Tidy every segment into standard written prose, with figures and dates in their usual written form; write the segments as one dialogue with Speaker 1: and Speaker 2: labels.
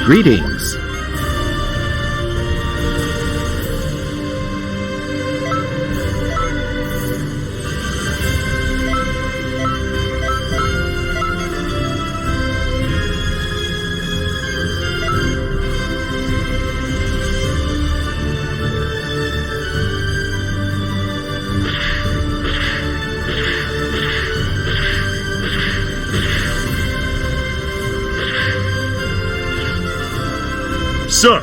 Speaker 1: Greetings. Sir!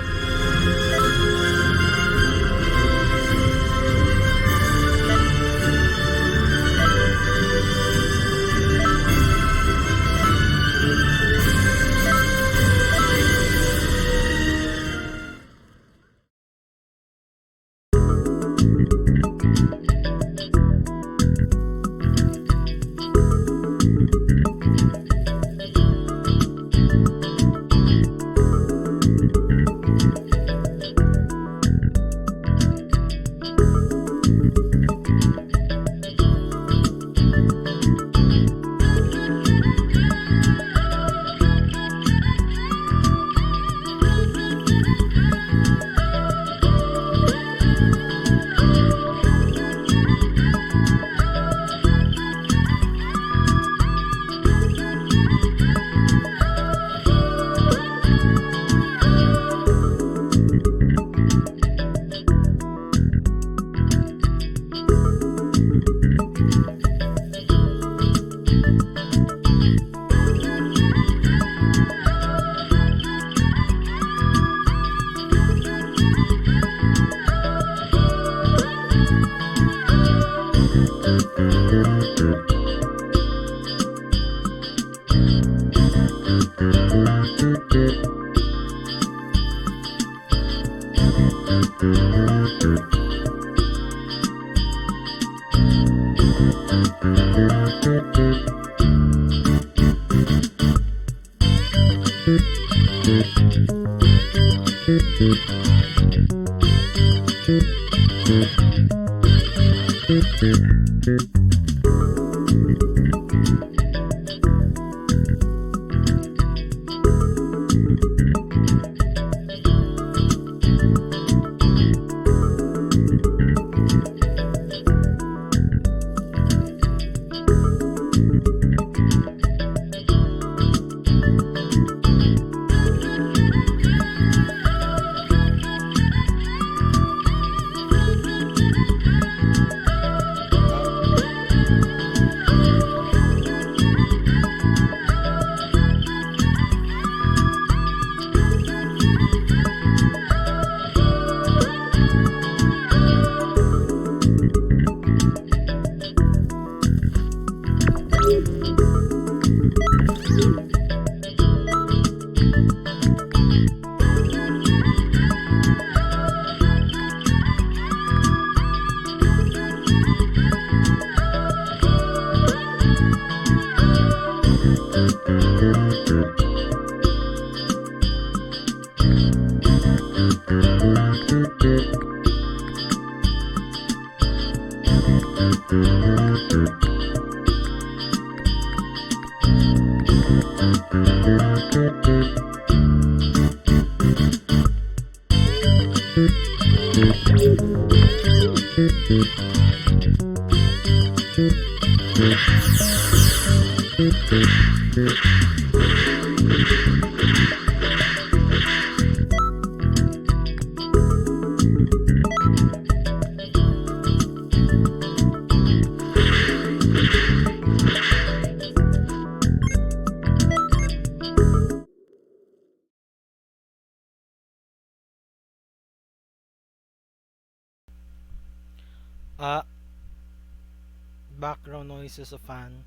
Speaker 2: Background noises of fan.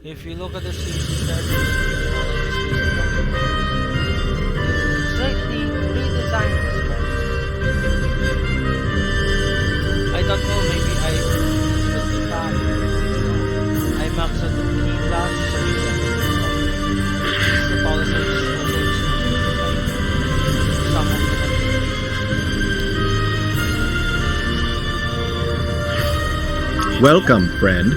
Speaker 2: If you look at the scene, slightly redesigned this one. I don't know, maybe I should be back. I maxed out the mini class, so we can the policies some of the
Speaker 1: Welcome, friend.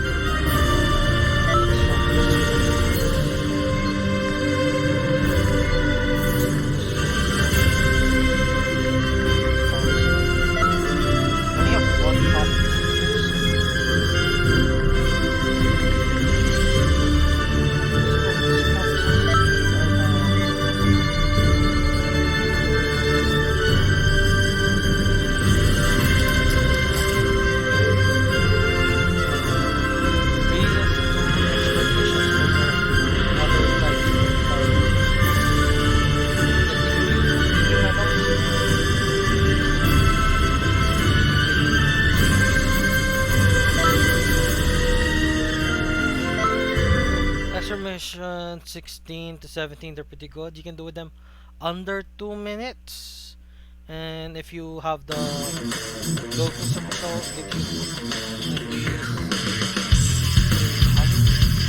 Speaker 2: mission 16 to 17, they're pretty good. You can do them under 2 minutes. And if you have the Goku Super Soul, gives you at least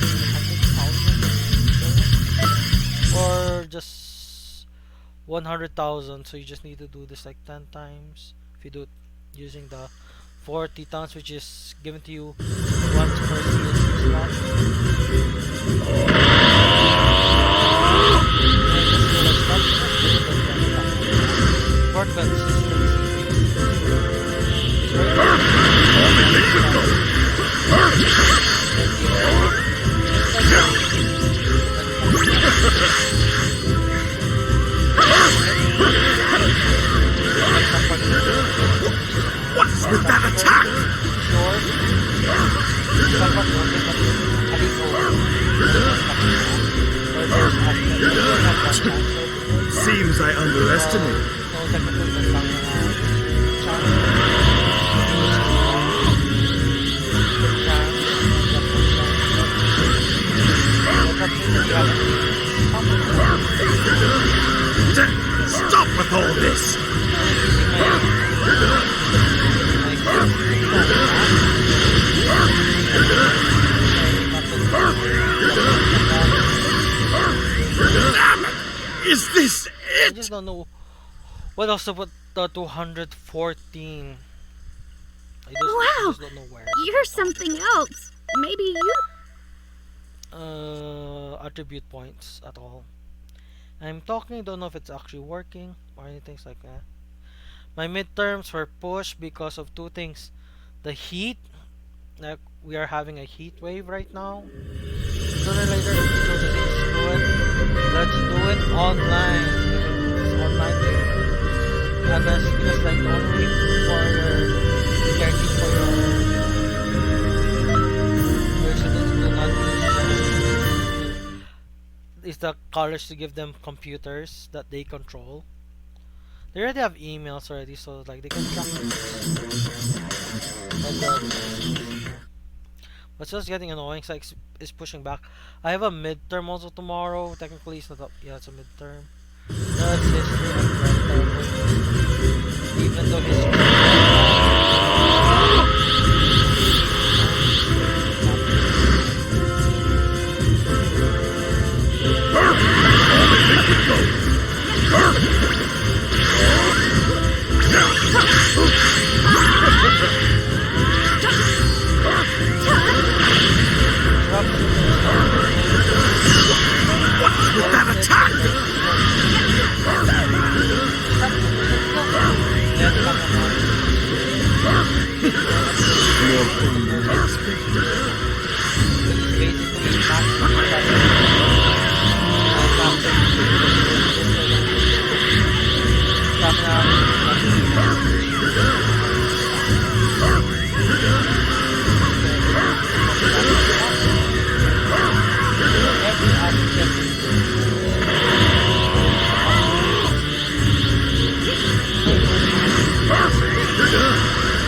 Speaker 2: 100,000 or just 100,000. So you just need to do this like 10 times. If you do it using the 40 tons, which is given to you once per CSC slot. For consistency.
Speaker 1: What's with that attack? Seems I underestimated. Stop with all this! Damn it! Is this
Speaker 2: I
Speaker 1: it?
Speaker 2: just don't know what else to put the 214. I
Speaker 3: Wow.
Speaker 2: just don't know where.
Speaker 3: You're something else. Maybe you...
Speaker 2: Attribute points at all. I'm talking, don't know if it's actually working or anything like that. My midterms were pushed because of two things. The heat, like we are having a heat wave right now. Sooner or later, if it's good, let's do it online. If it's online, and that's because like only for guarantee for your students do not use is the college to give them computers that they control. They already have emails already, so like they can track it. But it's just getting annoying, so it's pushing back. I have a midterm also tomorrow. Technically, it's not a, yeah, it's a midterm. That's history and rental. Even though history.
Speaker 1: What's with that attack?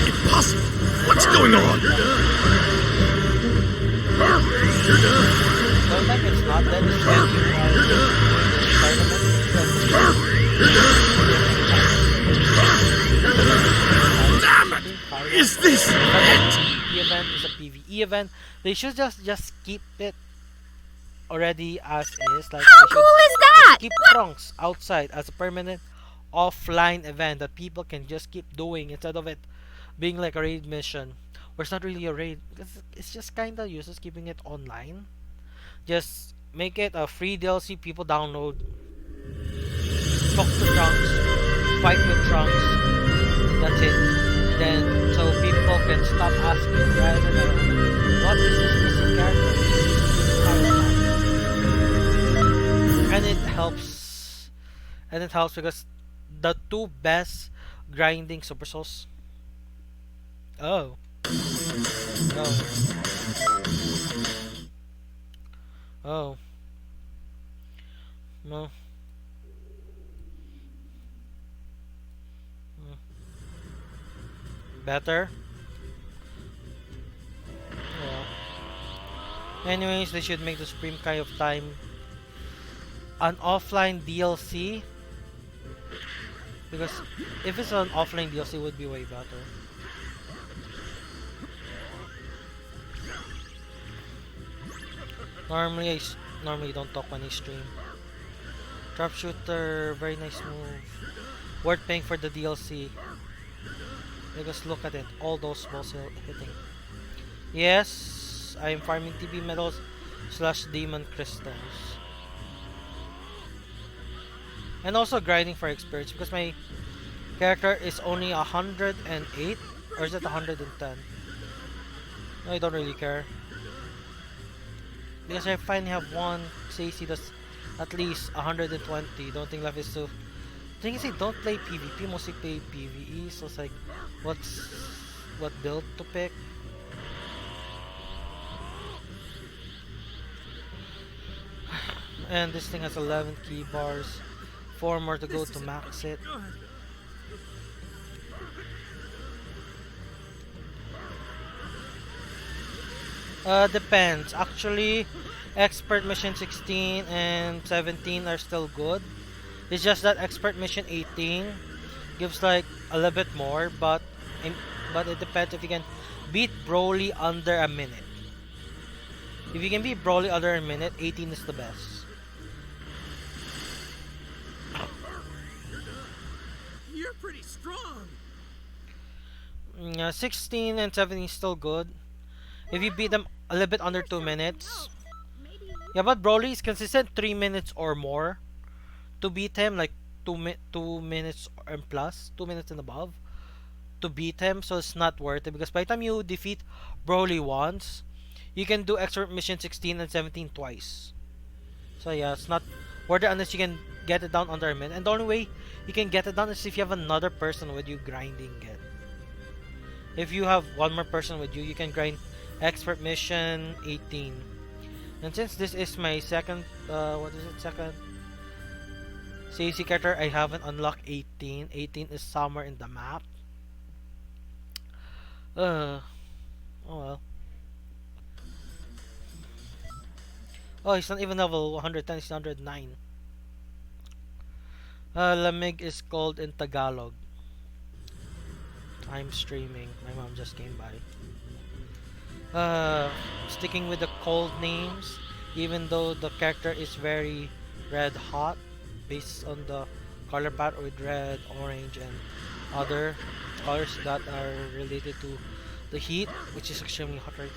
Speaker 1: Impossible! What's going on?
Speaker 2: Sometimes it's not that it's when you are doing the
Speaker 1: Damn it! Is this it?
Speaker 2: The event is a PvE event. They should just keep it already as is. Like
Speaker 3: How cool is that?
Speaker 2: keep Trunks outside as a permanent offline event that people can just keep doing instead of it being like a raid mission. Or it's not really a raid because it's just kinda useless keeping it online. Just make it a free DLC people download. Talk to Trunks, fight with Trunks. That's it. Then so people can stop asking rather than what is this missing character? Which is and it helps because the two best grinding super souls. Oh. Oh. Oh. No. Better? Yeah. Anyways, they should make the Supreme Kai of Time an offline DLC. Because if it's an offline DLC, it would be way better. Normally don't talk when I stream. Drop shooter, very nice move. Worth paying for the DLC. Because look at it, all those balls hitting. Yes, I am farming TB medals / demon crystals. And also grinding for experience because my character is only 108 or is it 110? No, I don't really care. Because I finally have one CC that's at least 120. Don't think life is too. Thing is, I don't play PvP, mostly play PvE. So it's like, what build to pick? And this thing has 11 key bars. 4 more to go to max it. Depends. Actually, Expert Mission 16 and 17 are still good. It's just that Expert Mission 18 gives like a little bit more, but it depends if you can beat Broly under a minute. If you can beat Broly under a minute, 18 is the best. 16 and 17 is still good. If you beat them a little bit under 2 minutes. Yeah, but Broly is consistent 3 minutes or more. To beat him, like 2 minutes and plus, 2 minutes and above. To beat him, so it's not worth it. Because by the time you defeat Broly once, you can do Expert Mission 16 and 17 twice. So yeah, it's not worth it unless you can get it down under a minute. And the only way you can get it done is if you have another person with you grinding it. If you have one more person with you, you can grind Expert Mission 18. And since this is my second, second CAC character, I haven't unlocked 18. 18 is somewhere in the map. Oh well. Oh, he's not even level 110, he's 109. Lamig is called in Tagalog. I'm streaming. My mom just came by. Sticking with the cold names, even though the character is very red hot, based on the color palette with red, orange, and other colors that are related to the heat, which is extremely hot right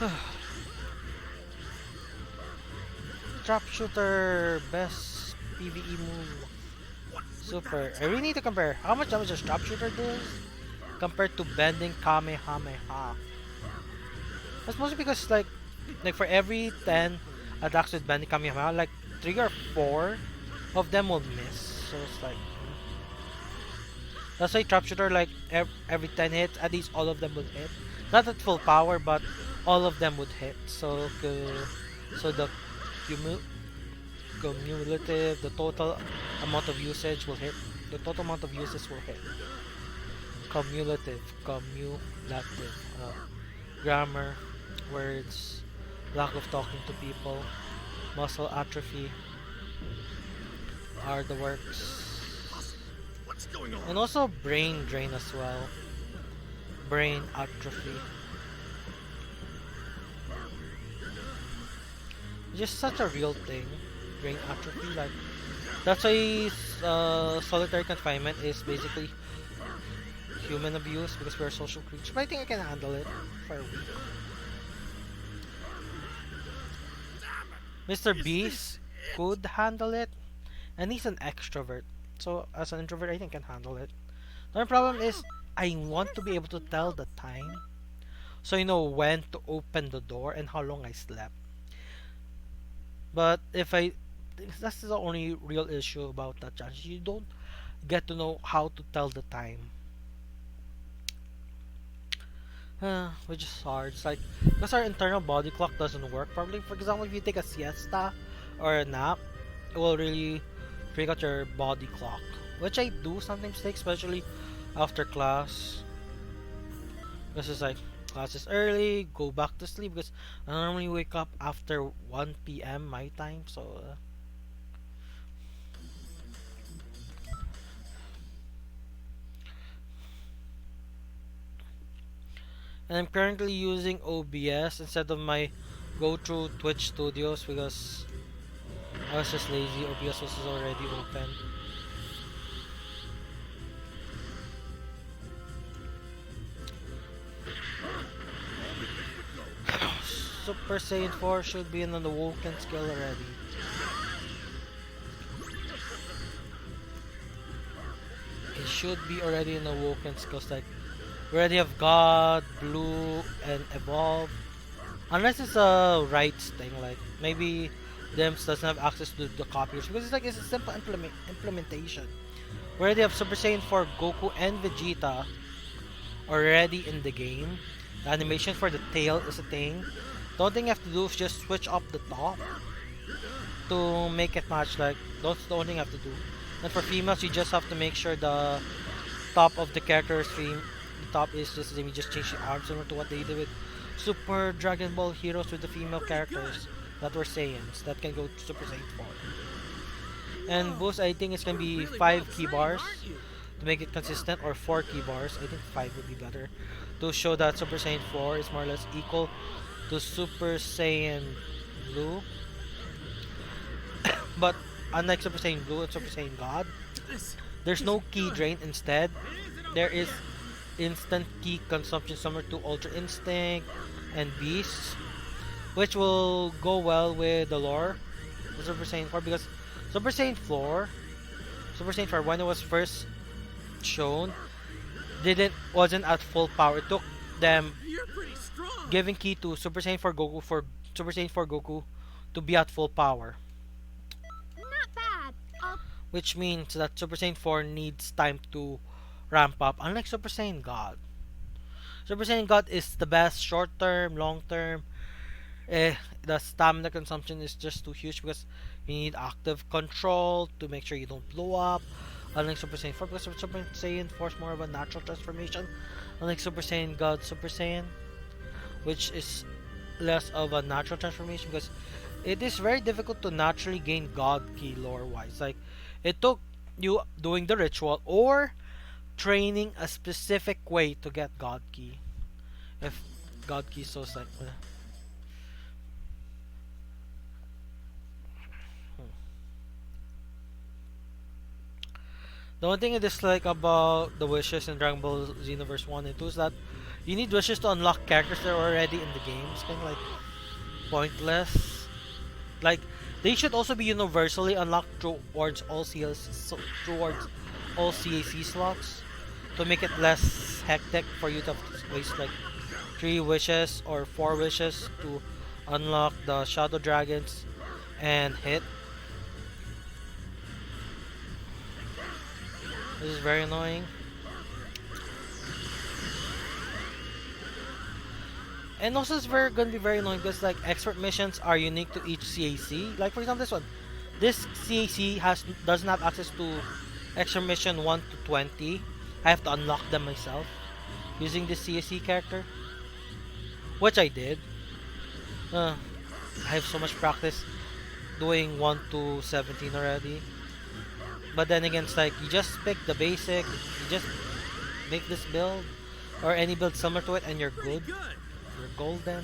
Speaker 2: now. Trap shooter, best PvE move. Super. I really need to compare how much damage does trap shooter does compared to bending Kamehameha. That's mostly because like for every 10 attacks with bending Kamehameha, like 3 or 4 of them will miss. So it's like that's why trap shooter, like every 10 hits, at least all of them would hit. Not at full power, but all of them would hit. So the cumulative, the total amount of usage will hit. The total amount of uses will hit. Cumulative. Grammar, words, lack of talking to people, muscle atrophy are the works.
Speaker 1: What's going on?
Speaker 2: And also brain drain as well. Brain atrophy. Just such a real thing. Brain atrophy, like that's why solitary confinement is basically human abuse because we're social creatures. But I think I can handle it for a week. Mr. Beast could handle it, and he's an extrovert. So as an introvert, I think I can handle it. The only problem is I want to be able to tell the time, so you know when to open the door and how long I slept. But that's the only real issue about that challenge. You don't get to know how to tell the time. Which is hard. It's like, because our internal body clock doesn't work properly. For example, if you take a siesta or a nap, it will really break out your body clock. Which I do sometimes take, especially after class. This is like, classes early, go back to sleep because I normally wake up after 1 p.m. my time. So, and I'm currently using OBS instead of my go through Twitch Studios because I was just lazy. OBS was already open. Super Saiyan 4 should be in the Woken skill already. It should be already in the Woken skills. Like, we already have God, Blue, and Evolve. Unless it's a rights thing, like maybe Dems doesn't have access to the copies because it's a simple implementation. We already have Super Saiyan 4 Goku and Vegeta already in the game. The animation for the tail is a thing. The only thing you have to do is just switch up the top to make it match. Like that's the only thing you have to do. And for females, you just have to make sure the top of the character's theme, the top is just the same. You just change the arms similar to what they did with Super Dragon Ball heroes with the female characters that were Saiyans that can go to Super Saiyan 4. And boost, I think it's gonna be 5 key bars to make it consistent, or 4 key bars. I think 5 would be better to show that Super Saiyan 4 is more or less equal to Super Saiyan Blue. But unlike Super Saiyan Blue and Super Saiyan God, there's no key drain. Instead, there is instant key consumption similar to Ultra Instinct and Beast, which will go well with the lore of Super Saiyan 4 because Super Saiyan 4 when it was first shown wasn't at full power. It took them giving key to Super Saiyan 4 Goku to be at full power,
Speaker 3: Not bad.
Speaker 2: which means that Super Saiyan 4 needs time to ramp up. Unlike Super Saiyan God, Super Saiyan God is the best short term, long term. The stamina consumption is just too huge because you need active control to make sure you don't blow up. Unlike Super Saiyan 4, because Super Saiyan 4 is more of a natural transformation. Unlike Super Saiyan God, Super Saiyan, which is less of a natural transformation because it is very difficult to naturally gain God Key lore wise. Like, it took you doing the ritual or training a specific way to get God Key. If God Key is so like. The one thing I dislike about the wishes in Dragon Ball Xenoverse 1 and 2 is that you need wishes to unlock characters that are already in the game. It's kind of like pointless. Like, they should also be universally unlocked towards all towards all CAC slots to make it less hectic for you to waste like 3 wishes or 4 wishes to unlock the Shadow Dragons and hit. This is very annoying. And also it's gonna be very annoying because like expert missions are unique to each CAC. Like for example this one. This CAC doesn't have access to expert mission 1 to 20. I have to unlock them myself using this CAC character. Which I did. I have so much practice doing 1 to 17 already. But then again, it's like you just pick the basic, you just make this build or any build similar to it, and you're good. You're golden.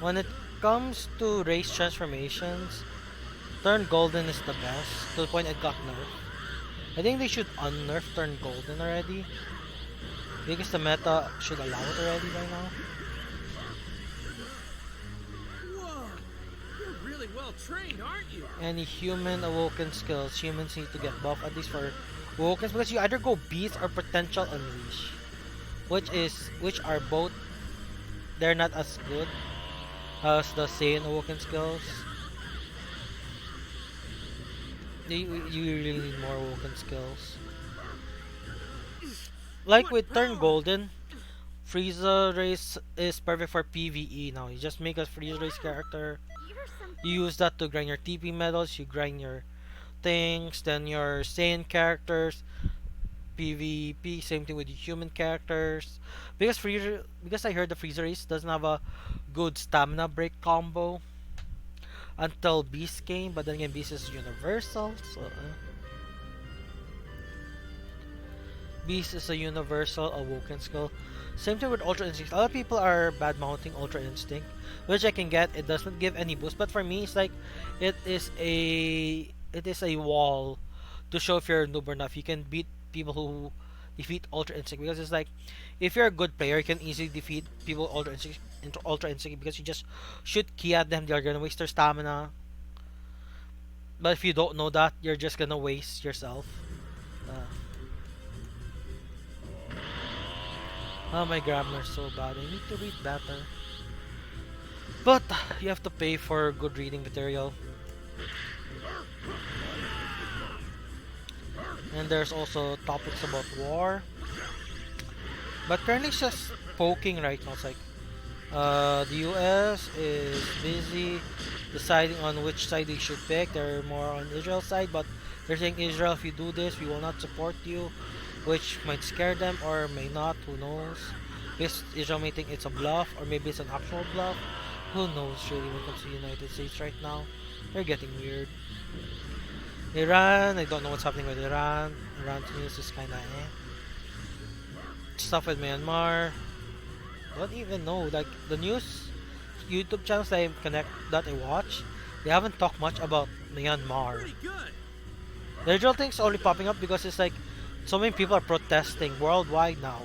Speaker 2: When it comes to race transformations, Turn Golden is the best. To the point it got nerfed. I think they should unnerf Turn Golden already, because the meta should allow it already by now.
Speaker 4: Well trained, aren't you?
Speaker 2: Any human awoken skills, humans need to get buff at least for awoken because you either go beast or potential unleash, which are both, they're not as good as the Saiyan awoken skills. You really need more awoken skills. Like with Turn Golden, Frieza race is perfect for PvE now. You just make a Frieza race character. You use that to grind your TP medals, you grind your things, then your Saiyan characters, PvP, same thing with the human characters. Because I heard the Freezer race doesn't have a good stamina break combo until Beast came, but then again Beast is universal, so Beast is a universal awoken skill. Same thing with Ultra Instinct. A lot of people are bad mounting Ultra Instinct, which I can get. It doesn't give any boost, but for me, it's like it is a wall to show if you're a noob or not. You can beat people who defeat Ultra Instinct because it's like if you're a good player, you can easily defeat people Ultra Instinct because you just shoot key at them. They're gonna waste their stamina. But if you don't know that, you're just gonna waste yourself. Uh, oh, my grammar's so bad. I need to read better. But you have to pay for good reading material. And there's also topics about war. But currently it's just poking right now. It's like the US is busy deciding on which side they should pick. They're more on Israel's side, but they're saying Israel, if you do this, we will not support you, which might scare them or may not. Who knows? Because Israel may think it's a bluff, or maybe it's an actual bluff. Who knows? Really, when it comes to the United States right now, they're getting weird. Iran, I don't know what's happening with Iran. Iran's news is kinda Stuff with Myanmar, don't even know. Like the news YouTube channels that I watch, they haven't talked much about Myanmar.
Speaker 4: Pretty good.
Speaker 2: The Israel thing's only popping up because it's like so many people are protesting worldwide now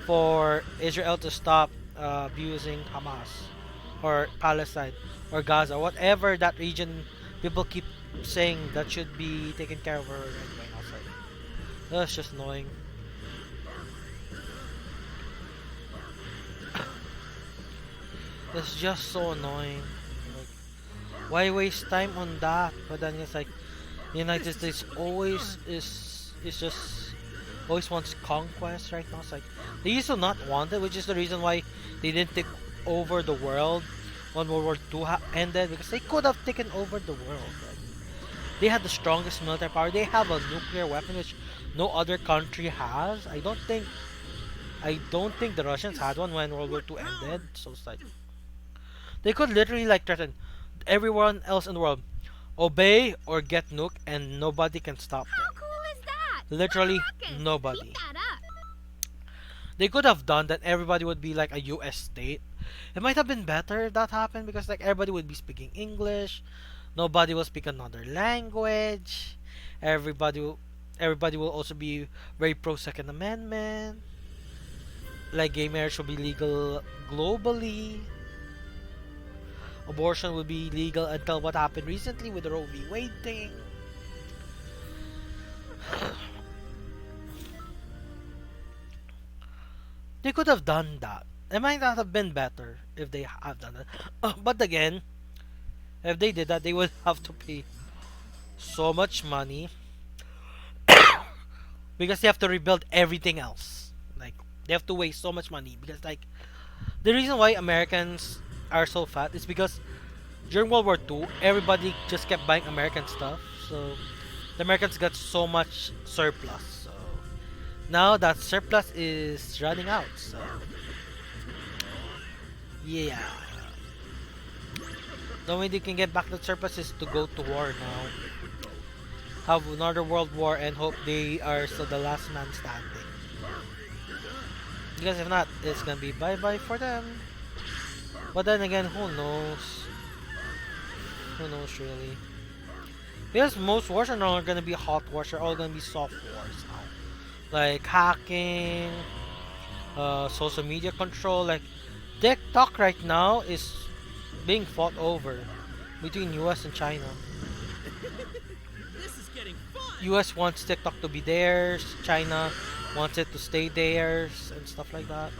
Speaker 2: for Israel to stop abusing Hamas or Palestine or Gaza, whatever that region. People keep saying that should be taken care of right now. So that's just annoying. It's just so annoying. Like, why waste time on that? But then it's like the United States always wants conquest right now. It's like they used to not want it, which is the reason why they didn't take over the world when World War II ended, because they could have taken over the world. Like, they had the strongest military power. They have a nuclear weapon which no other country has. I don't think the Russians had one when World War II ended. So it's like they could literally like threaten everyone else in the world, obey or get nuked, and nobody can stop
Speaker 3: How
Speaker 2: them.
Speaker 3: cool is that?
Speaker 2: Literally
Speaker 3: Rockets.
Speaker 2: nobody.
Speaker 3: Keep that up.
Speaker 2: They could have done that. Everybody would be like a U.S. state. It might have been better if that happened because like everybody would be speaking English. Nobody will speak another language. Everybody will also be very pro Second Amendment. Like gay marriage will be legal globally. Abortion will be legal until what happened recently with the Roe v. Wade thing. They could have done that. It might not have been better if they have done that. But again, if they did that, they would have to pay so much money because they have to rebuild everything else. Like they have to waste so much money because like the reason why Americans are so fat is because during World War II, everybody just kept buying American stuff. So the Americans got so much surplus. So now that surplus is running out. So yeah. The only way they can get back the surplus is to go to war now. Have another world war and hope they are still the last man standing. Because if not, it's gonna be bye-bye for them. But then again, who knows? Who knows really? Because most wars are no longer gonna be hot wars, they're all gonna be soft wars now. Like hacking, social media control, like TikTok right now is being fought over between US and China.
Speaker 4: This is getting fun.
Speaker 2: US wants TikTok to be theirs, China wants it to stay theirs, and stuff like that.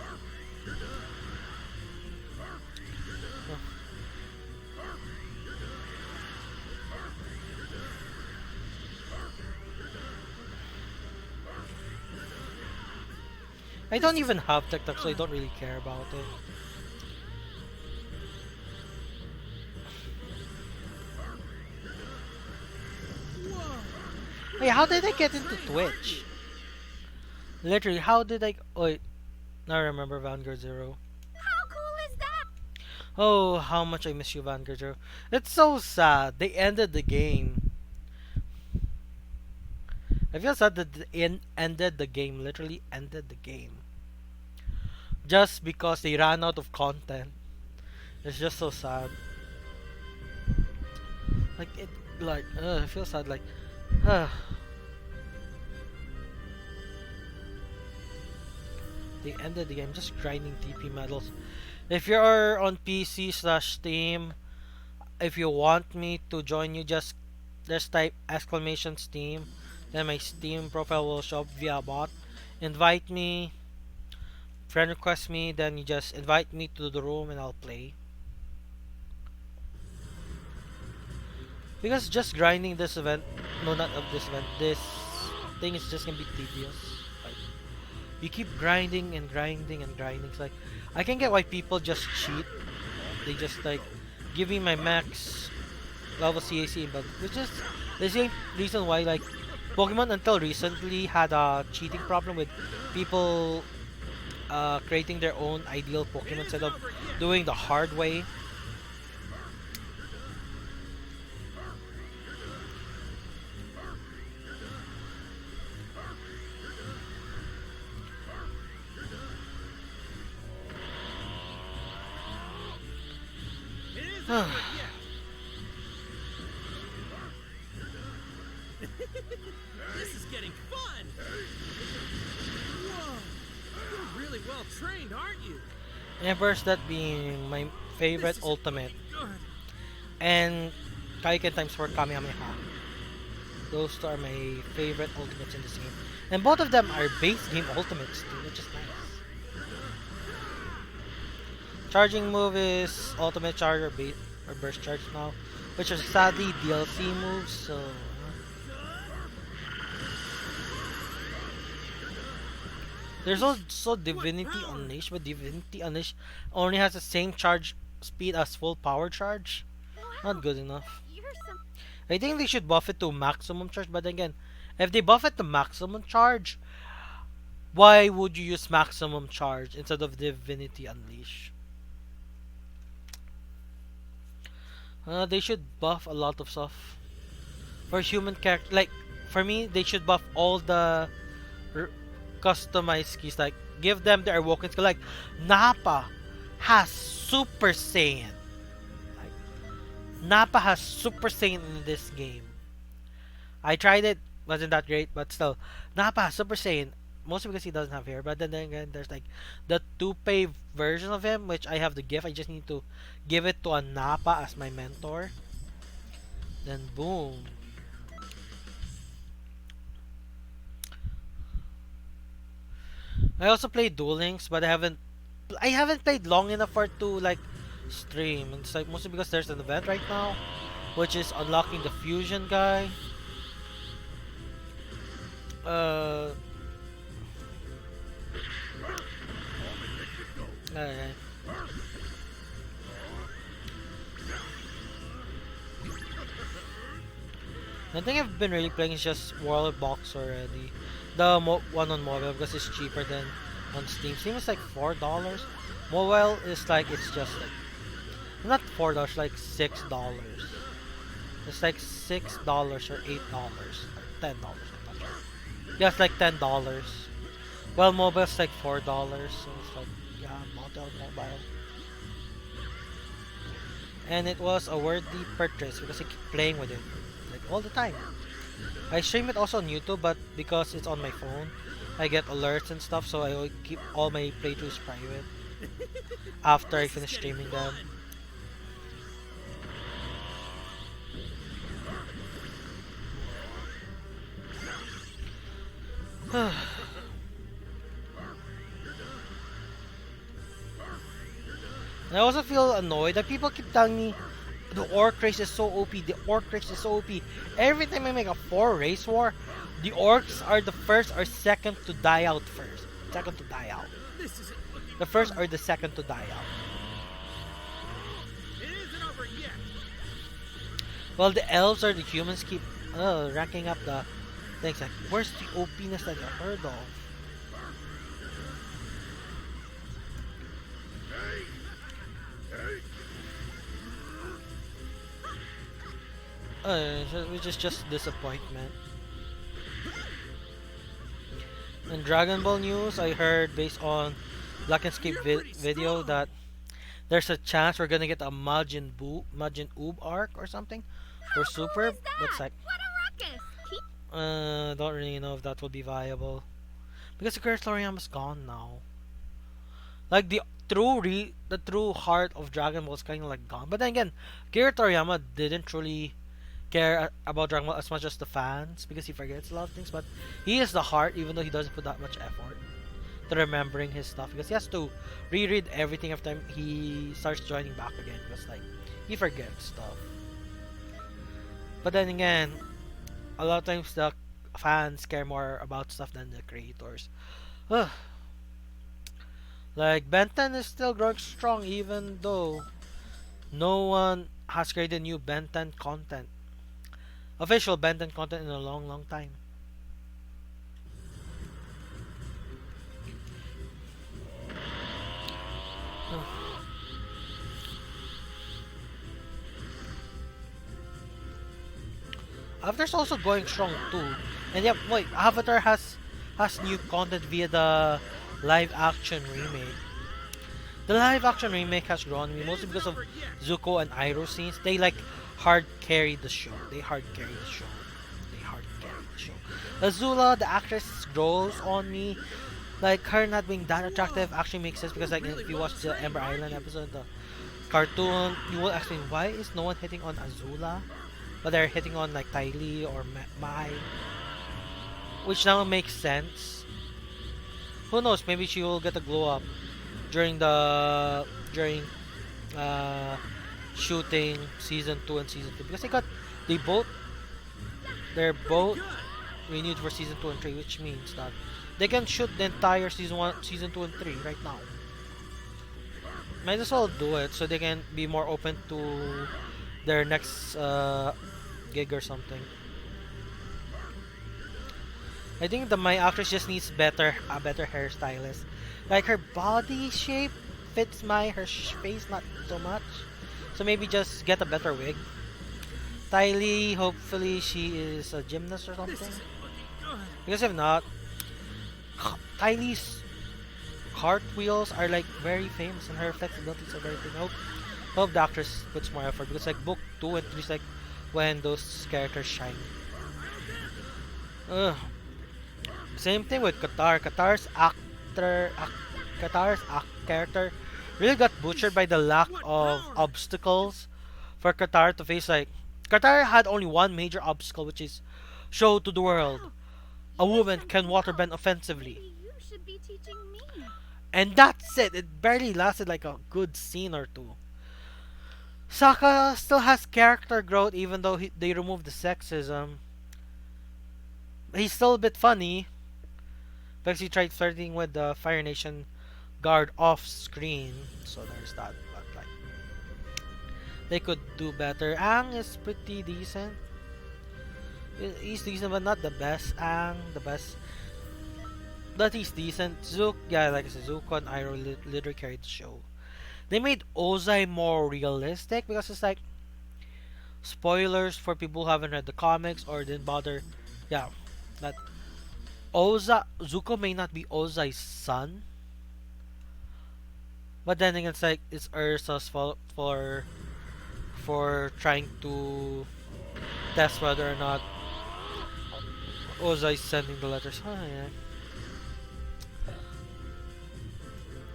Speaker 2: I don't even have TikTok, so I don't really care about it. Hey, how did I get into Twitch? Literally, how did I? Oh, wait, now I remember Vanguard Zero.
Speaker 3: How cool is that?
Speaker 2: Oh, how much I miss you, Vanguard Zero. It's so sad. They ended the game. I feel sad that ended the game. Literally ended the game. Just because they ran out of content. It's just so sad. Like it, like I feel sad. Like, they ended the game. Just grinding TP medals. If you're on PC slash Steam, if you want me to join you, just type exclamation Steam. Then my Steam profile will show up via bot. Invite me, friend request me, then you just invite me to the room and I'll play. Because just grinding this event, no, not of this event, this thing is just gonna be tedious. Like, you keep grinding and grinding and grinding. It's like, I can get why people just cheat. They just like give me my max level CAC, but which is the same reason why like Pokemon until recently had a cheating problem with people creating their own ideal Pokemon instead of doing the hard way.
Speaker 4: It isn't over yet. This is getting fun. Whoa, you're really well trained, aren't you?
Speaker 2: Xenoverse, that being my favorite
Speaker 4: This is
Speaker 2: ultimate,
Speaker 4: good.
Speaker 2: and Kaiken times 4 Kamehameha. Those two are my favorite ultimates in this game. And both of them are base game ultimates too, which is nice. Charging move is ultimate charge or, or burst charge now, which are sadly DLC moves, so... There's also Divinity Unleashed, but Divinity Unleashed only has the same charge speed as full power charge.
Speaker 3: Wow.
Speaker 2: Not good enough.
Speaker 3: You're some.
Speaker 2: I think they should buff it to maximum charge, but again, if they buff it to maximum charge, why would you use maximum charge instead of Divinity Unleash? They should buff a lot of stuff. For human character, like, for me, they should buff all the r- customized keys. Like, give them their awoken skill. Like, Nappa has Super Saiyan. Like, Nappa has Super Saiyan in this game. I tried it, wasn't that great, but still, Nappa has Super Saiyan. Mostly because he doesn't have hair, but then again, there's like the two-pay version of him, which I have the gift. I just need to give it to a Nappa as my mentor. Then boom. I also played Duel Links, but I haven't played long enough for it to like stream. And it's like mostly because there's an event right now, which is unlocking the fusion guy. Uh. Okay. I think I've been really playing is just World Box already. The one on mobile because it's cheaper than on Steam. Steam is like $4. Mobile is like it's just like not $4, like $6. It's like $6 or $8 or $10. I'm not sure. Yeah, it's like $10. Well, mobile is like $4, so it's like yeah, mobile. And it was a worthy purchase because I keep playing with it like all the time. I stream it also on YouTube, but because it's on my phone, I get alerts and stuff, so I keep all my playthroughs private after I finish streaming them. And I also feel annoyed that people keep telling me the orc race is so OP, the orc race is so OP. Every time I make a 4 race war, the orcs are the first or second to die out first. Second to die out.
Speaker 4: This isn't looking
Speaker 2: The first or the second to die out.
Speaker 4: It isn't over yet.
Speaker 2: While the elves or the humans keep racking up the things like, where's the OPness that I heard of? Which is just disappointment. In Dragon Ball news, I heard based on Black and Skip video that there's a chance we're gonna get a Majin Oob arc or something for
Speaker 3: How cool
Speaker 2: Super.
Speaker 3: is that?
Speaker 2: That's like,
Speaker 3: What a ruckus!
Speaker 2: don't really know if that will be viable because the Akira Toriyama's gone now. Like the true heart of Dragon Ball is kind of like gone. But then again, Akira Toriyama didn't truly care about Dragon Ball as much as the fans because he forgets a lot of things. But he is the heart, even though he doesn't put that much effort to remembering his stuff because he has to reread everything every time he starts joining back again because like he forgets stuff. But then again, a lot of times the fans care more about stuff than the creators. Ugh. Like Ben 10 is still growing strong even though no one has created new Ben 10 content. Official Ben 10 content in a long time. Avatar's also going strong too. And yeah, wait, Avatar has new content via the live action remake. The live action remake has grown me mostly because of Zuko and Iroh scenes. They like hard carried the show. They hard carried the show. Azula, the actress, grows on me. Like her not being that attractive actually makes sense because like if you watch the Ember Island episode, the cartoon, you will ask me why is no one hitting on Azula, but they're hitting on like Ty Lee or Mai, which now makes sense. Who knows? Maybe she will get a glow up during shooting season 2 and season 3 because they're both renewed for season 2 and 3, which means that they can shoot the entire season 1, season 2 and 3 right now. Might as well do it so they can be more open to their next gig or something. I think the my actress just needs a better hairstylist. Like her body shape fits her face not so much. So maybe just get a better wig. Ty Lee, hopefully she is a gymnast or something. Because if not, Ty Lee's cartwheels are like very famous and her flexibility is very good. Hope the actress puts more effort because like book 2 and 3 is like when those characters shine. Same thing with Qatar. Qatar's character really got butchered by the lack of obstacles for Qatar to face. Like Qatar had only one major obstacle, which is show to the world a woman can waterbend offensively.
Speaker 3: Maybe you should be teaching me.
Speaker 2: And that's it. It barely lasted like a good scene or two. Sokka still has character growth even though they removed the sexism. He's still a bit funny because he tried flirting with the Fire Nation guard off screen. So there's that. But like, they could do better. Aang is pretty decent. He's decent, but not the best. Aang, the best. But he's decent. Yeah, like I said, Zuko and Iroh literally carried the show. They made Ozai more realistic because it's like spoilers for people who haven't read the comics or didn't bother. Yeah, that Zuko may not be Ozai's son, but then again, it's like it's Ursa's fault for trying to test whether or not Ozai's sending the letters. Yeah.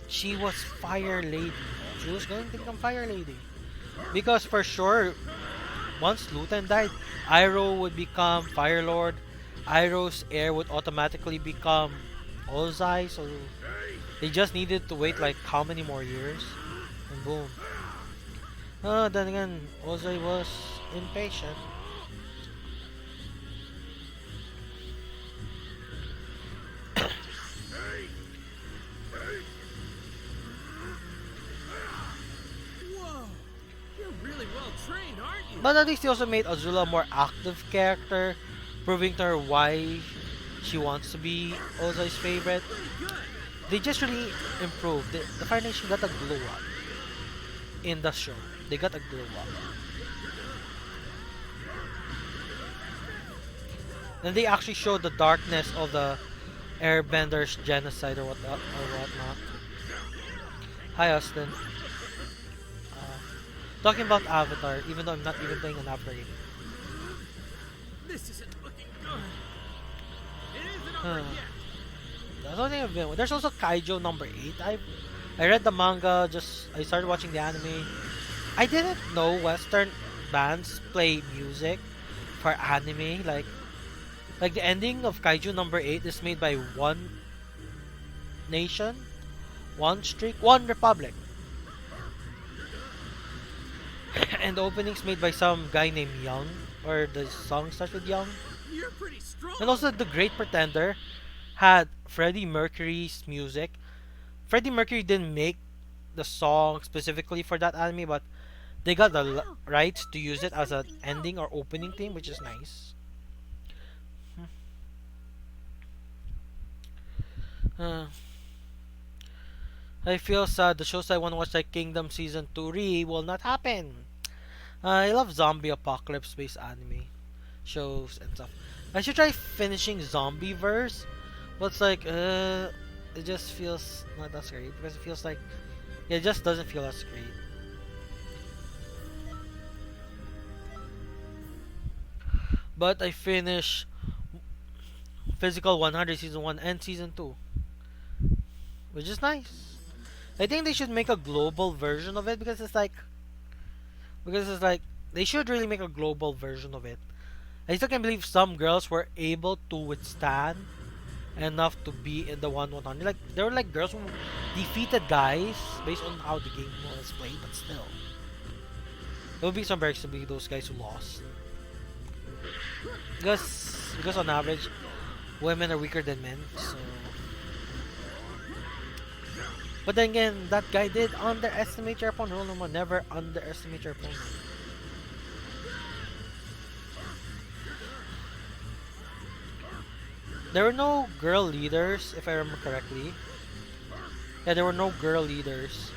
Speaker 2: She was Fire Lady. She was going to become Fire Lady. Because for sure, once Luten died, Iroh would become Fire Lord. Iroh's heir would automatically become Ozai. So they just needed to wait like how many more years? And boom. Then again, Ozai was impatient. But at least he also made Azula a more active character, proving to her why she wants to be Ozai's favorite. they just really improved. The Fire Nation got a glow up in the show. They got a glow up. And they actually showed the darkness of the Airbenders genocide or whatnot. Hi, Austin. Talking about Avatar, even though I'm not even playing an Avatar game.
Speaker 4: This isn't looking good. It isn't
Speaker 2: Huh.
Speaker 4: over yet.
Speaker 2: That's the only thing I've been with. There's also Kaijo number 8. I read the manga, I started watching the anime. I didn't know Western bands play music for anime. Like the ending of Kaiju number 8 is made by One Nation, One Streak, One Republic. And the opening's made by some guy named Young, or the song starts with Young.
Speaker 4: You're pretty strong.
Speaker 2: And also The Great Pretender had Freddie Mercury's music. Freddie Mercury didn't make the song specifically for that anime, but they got the rights to use it as an ending or opening theme, which is nice. Uh, I feel sad. The shows I want to watch, like Kingdom Season 2 will not happen. I love zombie apocalypse based anime shows and stuff. I should try finishing Zombieverse, but it's like, it just feels not that great because it feels like it just doesn't feel as great. But I finished Physical 100 Season 1 and Season 2, which is nice. I think they should make a global version of it because they should really make a global version of it. I still can't believe some girls were able to withstand enough to be in the 1/100. Like there were like girls who defeated guys based on how the game was played, but still, it would be some breaks to be those guys who lost. Because on average, women are weaker than men. So, but then again, that guy did underestimate your opponent. Rule number: never underestimate your opponent. There were no girl leaders, if I remember correctly. Yeah, there were no girl leaders.